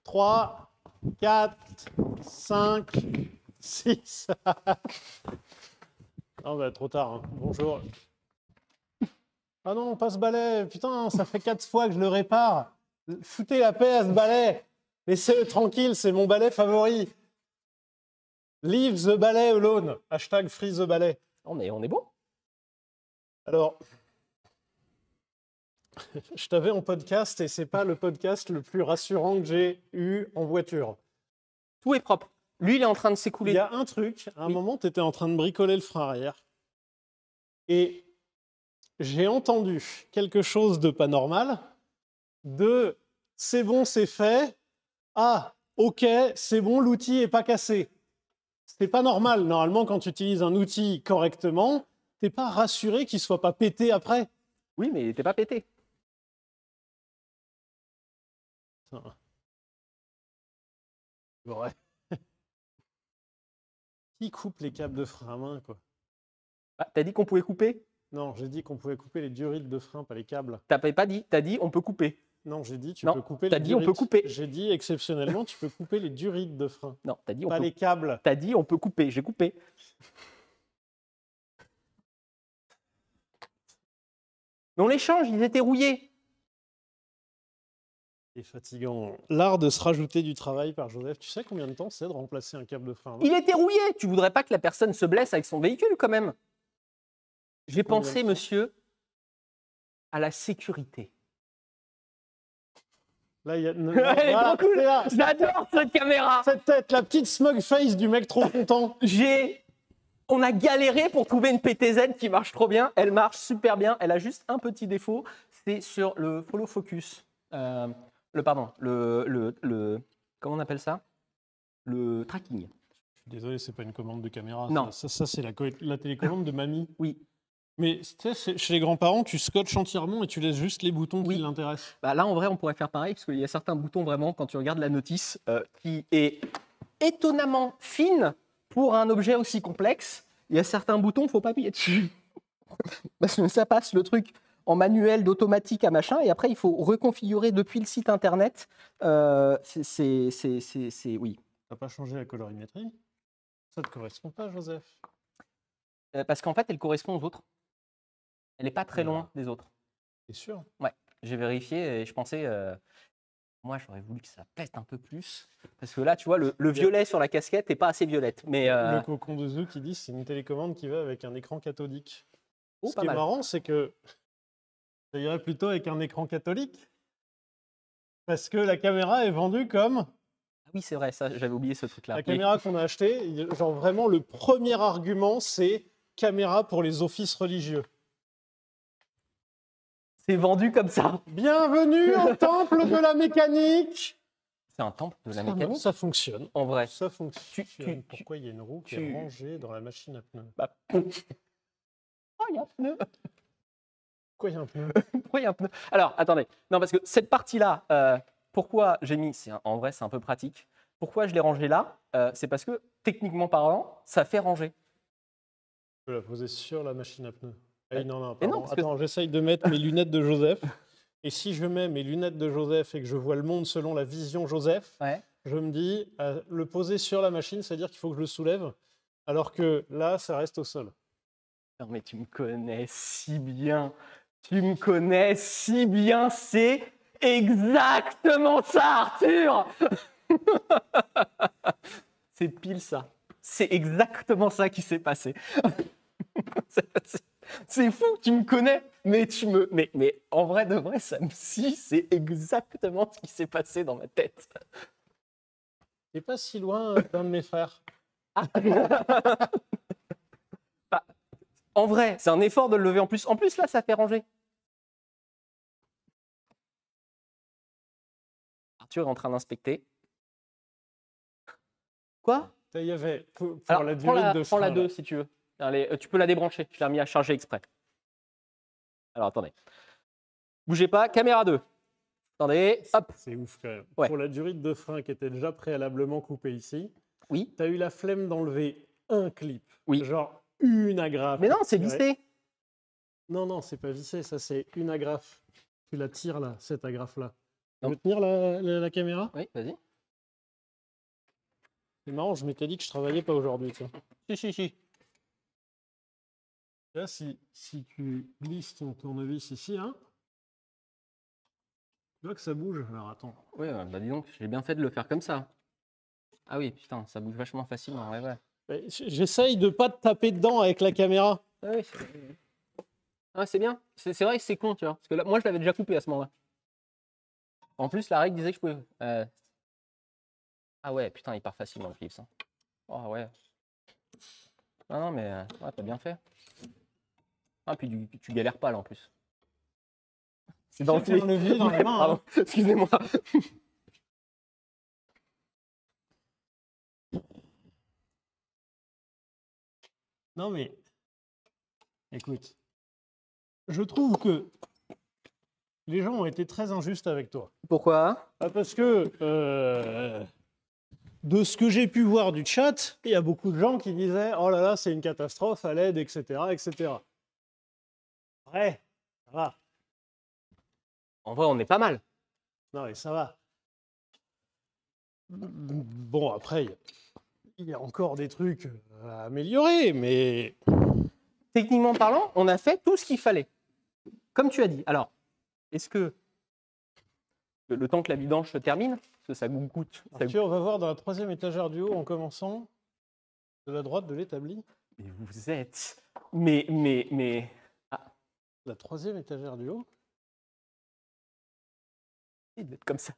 3, 4, 5, 6. Ah bah trop tard, hein. Bonjour. Ah non, pas ce balai. Putain, ça fait 4 fois que je le répare. Foutez la paix à ce balai. Laissez-le tranquille, c'est mon balai favori. Leave the balai alone. Hashtag free the balai. Non, mais on est bon. Alors, je t'avais en podcast et c'est pas le podcast le plus rassurant que j'ai eu en voiture. Tout est propre. Lui, il est en train de Il s'écouler. y a un truc, à un moment, tu étais en train de bricoler le frein arrière et j'ai entendu quelque chose de pas normal, de c'est bon, c'est fait, ah, ok, c'est bon, l'outil est pas cassé. C'est pas normal. Normalement, quand tu utilises un outil correctement, t'es pas rassuré qu'il soit pas pété après. Oui, mais il n'était pas pété. Ouais. Qui coupe les câbles de frein à main, quoi? Ah, t'as dit qu'on pouvait couper? Non, j'ai dit qu'on pouvait couper les durites de frein, pas les câbles. T'avais pas dit. T'as dit on peut couper. Non, j'ai dit tu Non, peux couper t'as les dit on durites. peut couper. J'ai dit exceptionnellement tu peux couper les durites de frein, Non, t'as dit on pas peut. les câbles. T'as dit on peut couper. J'ai coupé. Mais on les change, ils étaient rouillés. C'est fatigant. L'art de se rajouter du travail par Joseph. Tu sais combien de temps c'est de remplacer un câble de frein à main? Il était rouillé. Tu voudrais pas que la personne se blesse avec son véhicule quand même. J'ai Combien pensé, de temps? monsieur, à la sécurité. Là, il y a... Elle est Voilà, trop cool. c'est là. J'adore cette caméra. Cette tête, la petite smug face du mec trop content. On a galéré pour trouver une PTZ qui marche trop bien. Elle marche super bien. Elle a juste un petit défaut, c'est sur le follow focus. Comment on appelle ça? Le tracking. Désolé, c'est pas une commande de caméra. Non. Ça c'est la télécommande de mamie. Oui. Mais tu sais, chez les grands-parents, tu scotches entièrement et tu laisses juste les boutons Oui. qui l'intéressent. Bah là, en vrai, on pourrait faire pareil parce qu'il y a certains boutons vraiment, quand tu regardes la notice, qui est étonnamment fine pour un objet aussi complexe. Il y a certains boutons, il ne faut pas appuyer dessus. Parce que ça passe le truc en manuel d'automatique à machin, et après, il faut reconfigurer depuis le site internet. Oui. T'as pas changé la colorimétrie? Ça te correspond pas, Joseph? Parce qu'en fait, elle correspond aux autres. Elle n'est pas très loin des autres. T'es sûr? Ouais. J'ai vérifié et je pensais. Moi, j'aurais voulu que ça pète un peu plus. Parce que là, tu vois, le violet sur la casquette n'est pas assez violette. Mais. Le cocon de Zou qui dit c'est une télécommande qui va avec un écran cathodique. Oh, Ce pas qui est mal. marrant, c'est que ça irait plutôt avec un écran catholique. Parce que la caméra est vendue comme Ah oui, c'est vrai, ça, j'avais oublié ce truc-là. la Oui. caméra qu'on a achetée. Genre vraiment, le premier argument, c'est caméra pour les offices religieux. C'est vendu comme ça. Bienvenue au temple de la mécanique. C'est un temple de la mécanique. Ça fonctionne. En vrai. Ça fonctionne. tu- Pourquoi il y a une roue qui tu- est rangée dans la machine à pneus? Bah, oh, il y a un pneu. Pourquoi il y a un pneu? Pourquoi il y a un pneu? Alors, attendez. Non, parce que cette partie-là, pourquoi j'ai mis, en vrai, c'est un peu pratique. Pourquoi je l'ai rangé là? C'est parce que, techniquement parlant, ça fait ranger. Je peux la poser sur la machine à pneus. Ouais. Ah, non, Mais non, pardon. parce que- Attends, j'essaye de mettre mes lunettes de Joseph. Et si je mets mes lunettes de Joseph et que je vois le monde selon la vision Joseph, Ouais. je me dis, le poser sur la machine, c'est-à-dire qu'il faut que je le soulève, alors que là, ça reste au sol. Non, mais tu me connais si bien. Tu me connais si bien. C'est exactement ça, Arthur. C'est pile ça. C'est exactement ça qui s'est passé. C'est fou, tu me connais, mais mais en vrai de vrai, ça me scie, c'est exactement ce qui s'est passé dans ma tête. C'est pas si loin d'un de mes frères. Bah, en vrai, c'est un effort de le lever en plus. En plus, là, ça fait ranger. Arthur est en train d'inspecter. Quoi? Il y avait, pour Alors, la prends durée de prends la frein, 2 là. si tu veux. Allez, tu peux la débrancher, je l'ai remis à charger exprès. Alors, attendez. Bougez pas, caméra 2. Attendez, hop. C'est ouf quand même. Ouais. Pour la durite de frein qui était déjà préalablement coupée ici, Oui. tu as eu la flemme d'enlever un clip. Oui. Genre une agrafe. Mais non, c'est tirée. vissé. Non, non, c'est pas vissé, ça c'est une agrafe. Tu la tires là, cette agrafe-là. Tu Non. veux tenir la caméra? Oui, vas-y. C'est marrant, je m'étais dit que je travaillais pas aujourd'hui. Si. Là, si tu glisses ton tournevis ici, hein, tu vois que ça bouge. Alors attends. Oui, bah dis donc, j'ai bien fait de le faire comme ça. Ah oui, putain, ça bouge vachement facilement, ouais. J'essaye de pas te taper dedans avec la caméra. Ah oui, c'est bien. C'est vrai que c'est con, tu vois. Parce que là, moi, je l'avais déjà coupé à ce moment-là. En plus, la règle disait que je pouvais. Ah ouais, putain, il part facilement le clip, ça. Oh ouais. Non, mais ouais, t'as bien fait. Ah, puis tu galères pas là en plus. C'est dans Tiens, un levier dans les mains. Hein. Pardon, excusez-moi. Non mais, écoute, je trouve que les gens ont été très injustes avec toi. Pourquoi? Parce que, de ce que j'ai pu voir du chat, il y a beaucoup de gens qui disaient « Oh là là, c'est une catastrophe, à l'aide, etc. etc. » Ouais, ça va. En vrai, on est pas mal. Non mais ça va. Bon, après, il y a encore des trucs à améliorer, mais... Techniquement parlant, on a fait tout ce qu'il fallait. Comme tu as dit. Alors, est-ce que le temps que la vidange se termine, parce que ça coûte. Arthur, on va voir dans la 3e étagère du haut en commençant de la droite de l'établi. Mais vous êtes. Mais. La 3e étagère du haut. Il doit être comme ça.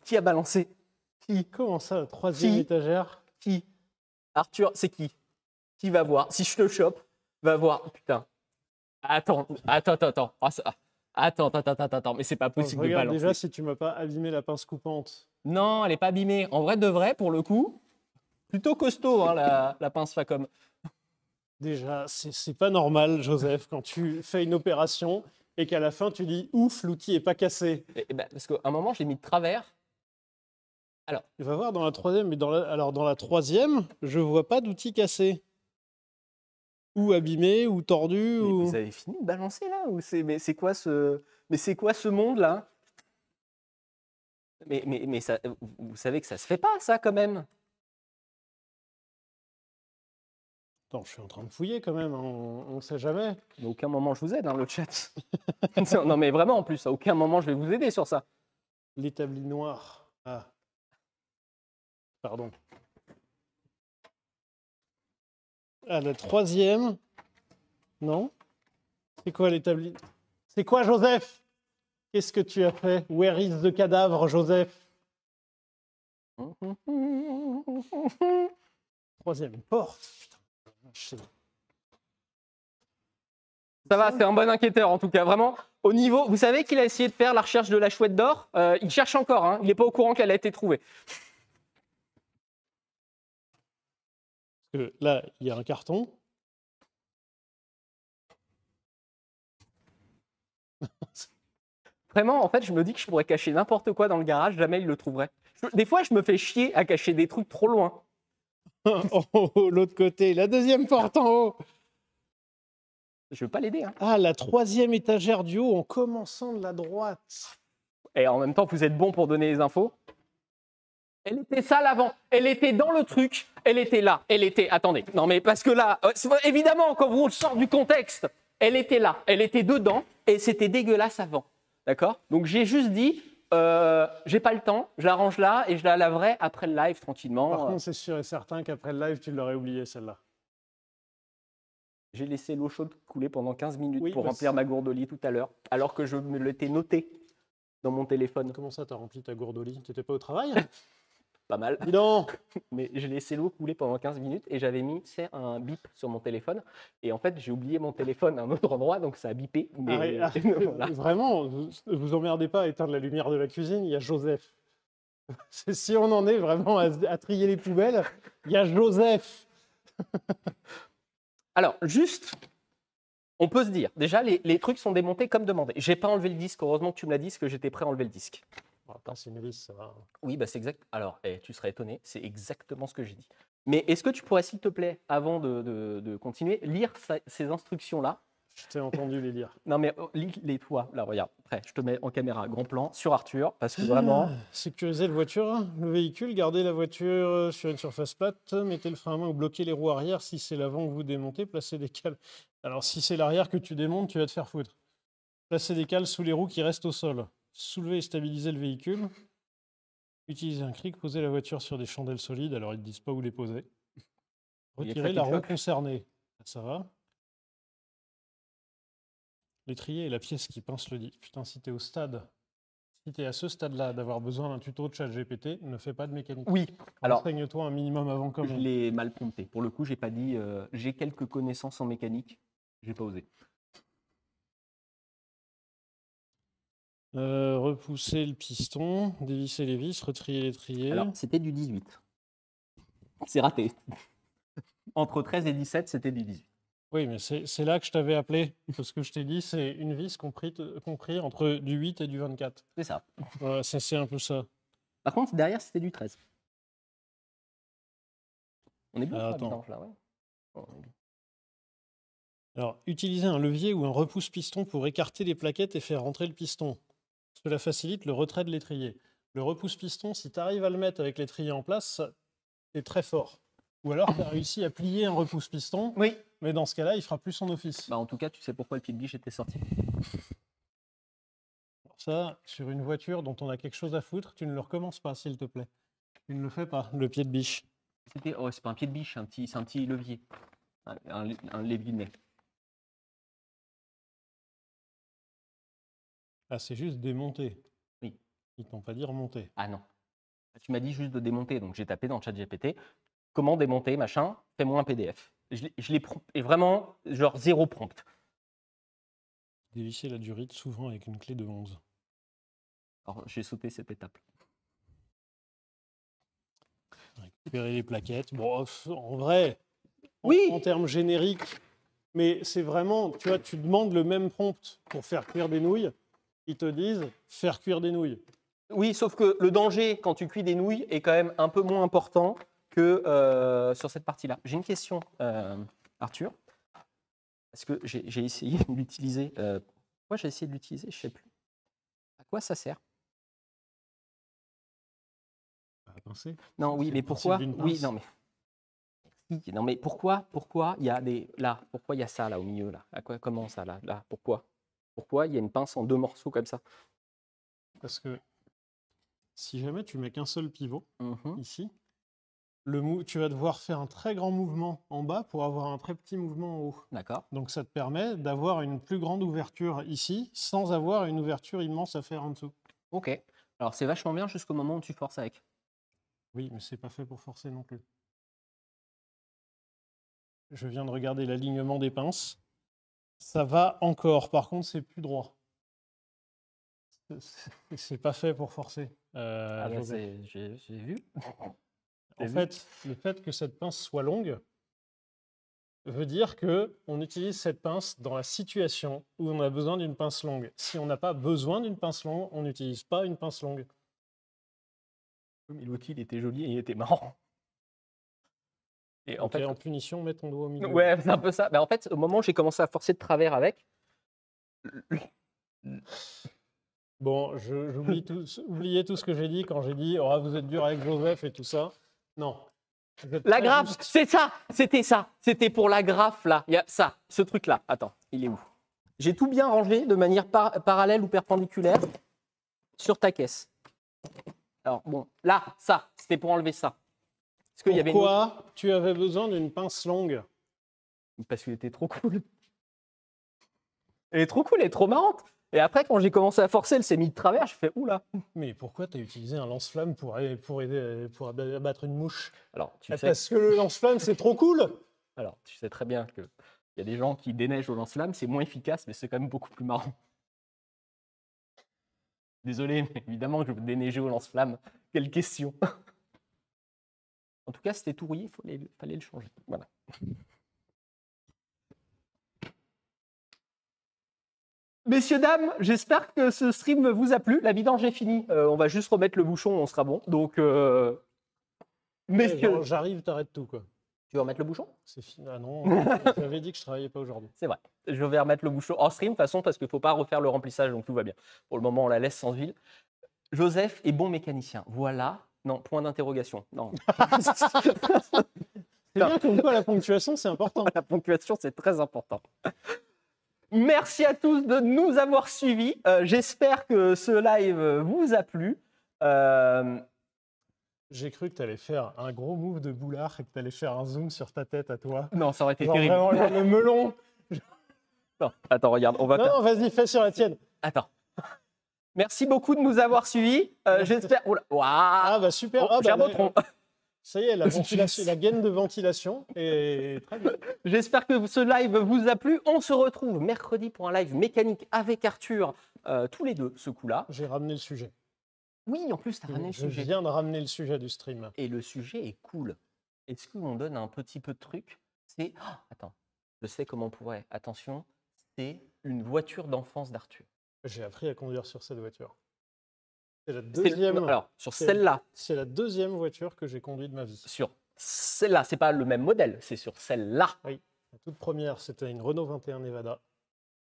Qui a balancé? Qui? Comment ça, la 3e étagère? Qui? Arthur, c'est qui? Qui va voir? Si je te chope, va voir. Putain. Attends. Oh, ça... Attends. Mais c'est pas possible de Regarde balancer. déjà si tu m'as pas abîmé la pince coupante. Non, elle est pas abîmée. En vrai de vrai, pour le coup, plutôt costaud, hein, la pince Facom. Déjà, c'est pas normal, Joseph, quand tu fais une opération et qu'à la fin tu dis « Ouf, l'outil est pas cassé ». Parce qu'à un moment, je l'ai mis de travers. Alors, Tu vas voir dans la 3e, mais dans la 3e, je vois pas d'outil cassé. Ou abîmé, ou tordu, mais ou... vous avez fini de balancer là ou mais c'est quoi ce monde là? Mais ça, vous savez que ça se fait pas ça quand même. Attends, je suis en train de fouiller quand même, on ne sait jamais. À aucun moment je vous aide, hein, le chat. Non, mais vraiment, en plus, à aucun moment je vais vous aider sur ça. L'établi noir. Ah. Pardon. Ah, la troisième. Non? C'est quoi l'établi? C'est quoi, Joseph? Qu'est-ce que tu as fait? Where is the cadavre, Joseph? Troisième porte. Putain, Ça va, c'est un bon enquêteur en tout cas, vraiment. Au niveau, vous savez qu'il a essayé de faire la recherche de la chouette d'or. Il cherche encore, hein. Il n'est pas au courant qu'elle a été trouvée. Parce que là, il y a un carton. Vraiment, en fait, je me dis que je pourrais cacher n'importe quoi dans le garage, jamais il le trouverait. Des fois, je me fais chier à cacher des trucs trop loin. Oh, l'autre côté, la deuxième porte en haut. Je veux pas l'aider, hein. Ah, la troisième étagère du haut en commençant de la droite. Et en même temps, vous êtes bon pour donner les infos. Elle était sale avant. Elle était dans le truc. Elle était là. Elle était. Attendez. Non, mais parce que là, évidemment, quand vous sort du contexte, elle était là. Elle était dedans et c'était dégueulasse avant. D'accord? Donc j'ai juste dit, j'ai pas le temps, je la range là et je la laverai après le live tranquillement. Par contre, c'est sûr et certain qu'après le live, tu l'aurais oublié celle-là. J'ai laissé l'eau chaude couler pendant 15 minutes Oui, pour bah, remplir ma gourde au lit tout à l'heure, alors que je me l'étais noté dans mon téléphone. Comment ça, t'as rempli ta gourde au lit? T'étais pas au travail? Pas mal. Dis donc. Mais j'ai laissé l'eau couler pendant 15 minutes et j'avais mis un bip sur mon téléphone. Et en fait, j'ai oublié mon téléphone à un autre endroit, donc ça a bipé. Mais voilà. Vraiment, vous emmerdez pas à éteindre la lumière de la cuisine, il y a Joseph. Si on en est vraiment à trier les poubelles, il y a Joseph. Alors, juste, on peut se dire, déjà, les trucs sont démontés comme demandé. J'ai pas enlevé le disque, heureusement que tu me l'as dit, parce que j'étais prêt à enlever le disque. Attends, c'est une vis, ça va. Oui, bah c'est exact. Alors, tu serais étonné, c'est exactement ce que j'ai dit. Mais est-ce que tu pourrais, s'il te plaît, avant de continuer, lire ces instructions-là? Je t'ai entendu les lire. Non, mais lis-les toi. Là, regarde, prêt, je te mets en caméra, grand plan, sur Arthur, parce que vraiment... Sécuriser le véhicule, garder la voiture sur une surface plate, mettez le frein à main ou bloquez les roues arrière. Si c'est l'avant que vous démontez, placez des cales. Alors, si c'est l'arrière que tu démontes, tu vas te faire foutre. Placez des cales sous les roues qui restent au sol. Soulevez et stabilisez le véhicule. Utilisez un cric, posez la voiture sur des chandelles solides, alors ils ne disent pas où les poser. Retirez la roue concernée. Ça va. L'étrier est la pièce qui pince le disque. Putain, si t'es au stade, si t'es à ce stade-là d'avoir besoin d'un tuto de ChatGPT, ne fais pas de mécanique. Oui, alors... Renseigne-toi un minimum avant quand Je même. l'ai mal prompté. Pour le coup, j'ai pas dit j'ai quelques connaissances en mécanique. J'ai pas osé. Repousser le piston, dévisser les vis, retrier l'étrier. Alors, c'était du 18. C'est raté. Entre 13 et 17, c'était du 18. Oui, mais c'est là que je t'avais appelé. Parce que je t'ai dit, c'est une vis compris entre du 8 et du 24. C'est ça. Voilà, c'est un peu ça. Par contre, derrière, c'était du 13. On est bien Alors, sur la attends. vidange, là, ouais. Oh, on est bien. Alors, utilisez un levier ou un repousse-piston pour écarter les plaquettes et faire rentrer le piston. Cela facilite le retrait de l'étrier. Le repousse-piston, si tu arrives à le mettre avec l'étrier en place, c'est très fort. Ou alors, tu as réussi à plier un repousse-piston, Oui. mais dans ce cas-là, il fera plus son office. Bah, en tout cas, tu sais pourquoi le pied de biche était sorti. Ça, sur une voiture dont on a quelque chose à foutre, tu ne le recommences pas, s'il te plaît. Tu ne le fais pas, le pied de biche. C'est pas un pied de biche, c'est un petit levier. Un levier de nez. Ah, c'est juste démonter. Oui. Ils t'ont pas dit remonter. Ah non. Tu m'as dit juste de démonter, donc j'ai tapé dans le chat GPT. Comment démonter, machin, fais-moi un PDF. Je l'ai et vraiment, genre zéro prompt. Dévisser la durite, souvent avec une clé de 11. Alors, j'ai sauté cette étape. Récupérer les plaquettes. Bon, en vrai, oui. En termes génériques, mais c'est vraiment, tu vois, tu demandes le même prompt pour faire cuire des nouilles, ils te disent faire cuire des nouilles. Oui, sauf que le danger quand tu cuis des nouilles est quand même un peu moins important que sur cette partie-là. J'ai une question, Arthur. Parce que j'ai essayé de l'utiliser. Pourquoi j'ai essayé de l'utiliser? Je ne sais plus. À quoi ça sert? À pincer. Non, oui, mais pourquoi? Oui, non, mais Non mais pourquoi il y a des là, pourquoi il y a ça là au milieu là? Comment ça là, pourquoi? Pourquoi il y a une pince en 2 morceaux comme ça? Parce que si jamais tu mets qu'un seul pivot, Mmh. ici, tu vas devoir faire un très grand mouvement en bas pour avoir un très petit mouvement en haut. D'accord. Donc ça te permet d'avoir une plus grande ouverture ici, sans avoir une ouverture immense à faire en dessous. OK. Alors c'est vachement bien jusqu'au moment où tu forces avec. Oui, mais c'est pas fait pour forcer non plus. Je viens de regarder l'alignement des pinces. Ça va encore, par contre, c'est plus droit. C'est pas fait pour forcer. Ah bah Joseph. j'ai vu. En vu. fait, le fait que cette pince soit longue veut dire que on utilise cette pince dans la situation où on a besoin d'une pince longue. Si on n'a pas besoin d'une pince longue, on n'utilise pas une pince longue. Mais l'outil il était joli et il était marrant. Et en Ok, fait, en punition, mets ton doigt au milieu. ouais, c'est un peu ça. Mais en fait, au moment où j'ai commencé à forcer de travers avec, Bon, oubliez tout ce que j'ai dit quand j'ai dit oh, vous êtes dur avec Joseph et tout ça. Non. Vous êtes la très grappe, juste. c'est ça, c'était pour la graphe là. Il y a ça, ce truc là. Attends, il est où? J'ai tout bien rangé de manière parallèle ou perpendiculaire sur ta caisse. Alors bon, là, ça, c'était pour enlever ça. Parce qu'il y avait une autre- Pourquoi tu avais besoin d'une pince longue? Parce qu'il était trop cool. Elle est trop cool, elle est trop marrante. Et après, quand j'ai commencé à forcer, elle s'est mise de travers. Je fais oula. Mais pourquoi tu as utilisé un lance-flamme pour abattre une mouche? Alors, tu sais, Parce que le lance-flamme, c'est trop cool. alors, tu sais très bien qu'il y a des gens qui déneigent au lance-flamme, c'est moins efficace, mais c'est quand même beaucoup plus marrant. Désolé, mais évidemment que je veux déneiger au lance-flamme. Quelle question. En tout cas, c'était tout rouillé, il fallait le changer. Voilà. Messieurs, dames, j'espère que ce stream vous a plu. La vidange est finie. On va juste remettre le bouchon, on sera bon. Donc, messieurs, Genre, j'arrive, t'arrêtes tout, quoi. tu veux remettre le bouchon? C'est fini. Ah non, j'avais dit que je travaillais pas aujourd'hui. C'est vrai. Je vais remettre le bouchon hors stream, de toute façon, parce qu'il ne faut pas refaire le remplissage, donc tout va bien. Pour le moment, on la laisse sans huile. Joseph est bon mécanicien. Voilà. Non, point d'interrogation. Non. C'est bien comme quoi la ponctuation, c'est important. La ponctuation, c'est très important. Merci à tous de nous avoir suivis. J'espère que ce live vous a plu. J'ai cru que tu allais faire un gros move de boulard et que tu allais faire un zoom sur ta tête à toi. Non, ça aurait été Genre terrible. vraiment le melon. Non, attends, regarde, on va faire. Non, vas-y, fais sur la tienne. Attends. Merci beaucoup de nous avoir suivis. J'espère. Oula. Ouah. Ah bah super. Ah, J'ai bah, un botron. ça y est, la gaine de ventilation est très bien. J'espère que ce live vous a plu. On se retrouve mercredi pour un live mécanique avec Arthur, tous les deux, ce coup-là. J'ai ramené le sujet. Oui, en plus, tu as ramené le Je sujet. viens de ramener le sujet du stream. Et le sujet est cool. Est-ce qu'on donne un petit peu de truc? C'est. Oh, attends, je sais comment on pourrait. Attention, c'est une voiture d'enfance d'Arthur. J'ai appris à conduire sur cette voiture. C'est la C'est deuxième. Alors, sur c'est- celle-là, C'est la deuxième voiture que j'ai conduite de ma vie. sur celle-là, c'est pas le même modèle, c'est sur celle-là. La toute première, c'était une Renault 21 Nevada.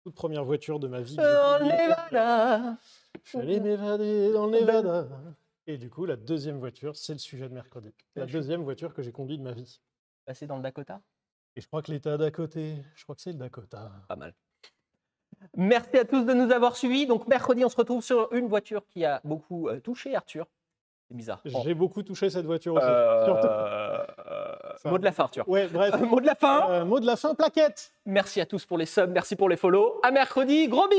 Toute première voiture de ma vie. Oh, Nevada. Je suis allé m'évader dans le Nevada. Et du coup, la deuxième voiture, c'est le sujet de mercredi. La deuxième voiture que j'ai conduite de ma vie. Passé dans le Dakota. Et je crois que l'État d'à côté, je crois que c'est le Dakota. Pas mal. Merci à tous de nous avoir suivis. Donc, mercredi, on se retrouve sur une voiture qui a beaucoup touché Arthur. C'est bizarre. J'ai beaucoup touché cette voiture aussi. Mot de la fin, Arthur. Ouais, bref. Mot de la fin. Mot de la fin, plaquette. Merci à tous pour les subs, merci pour les follow. À mercredi, gros bisous.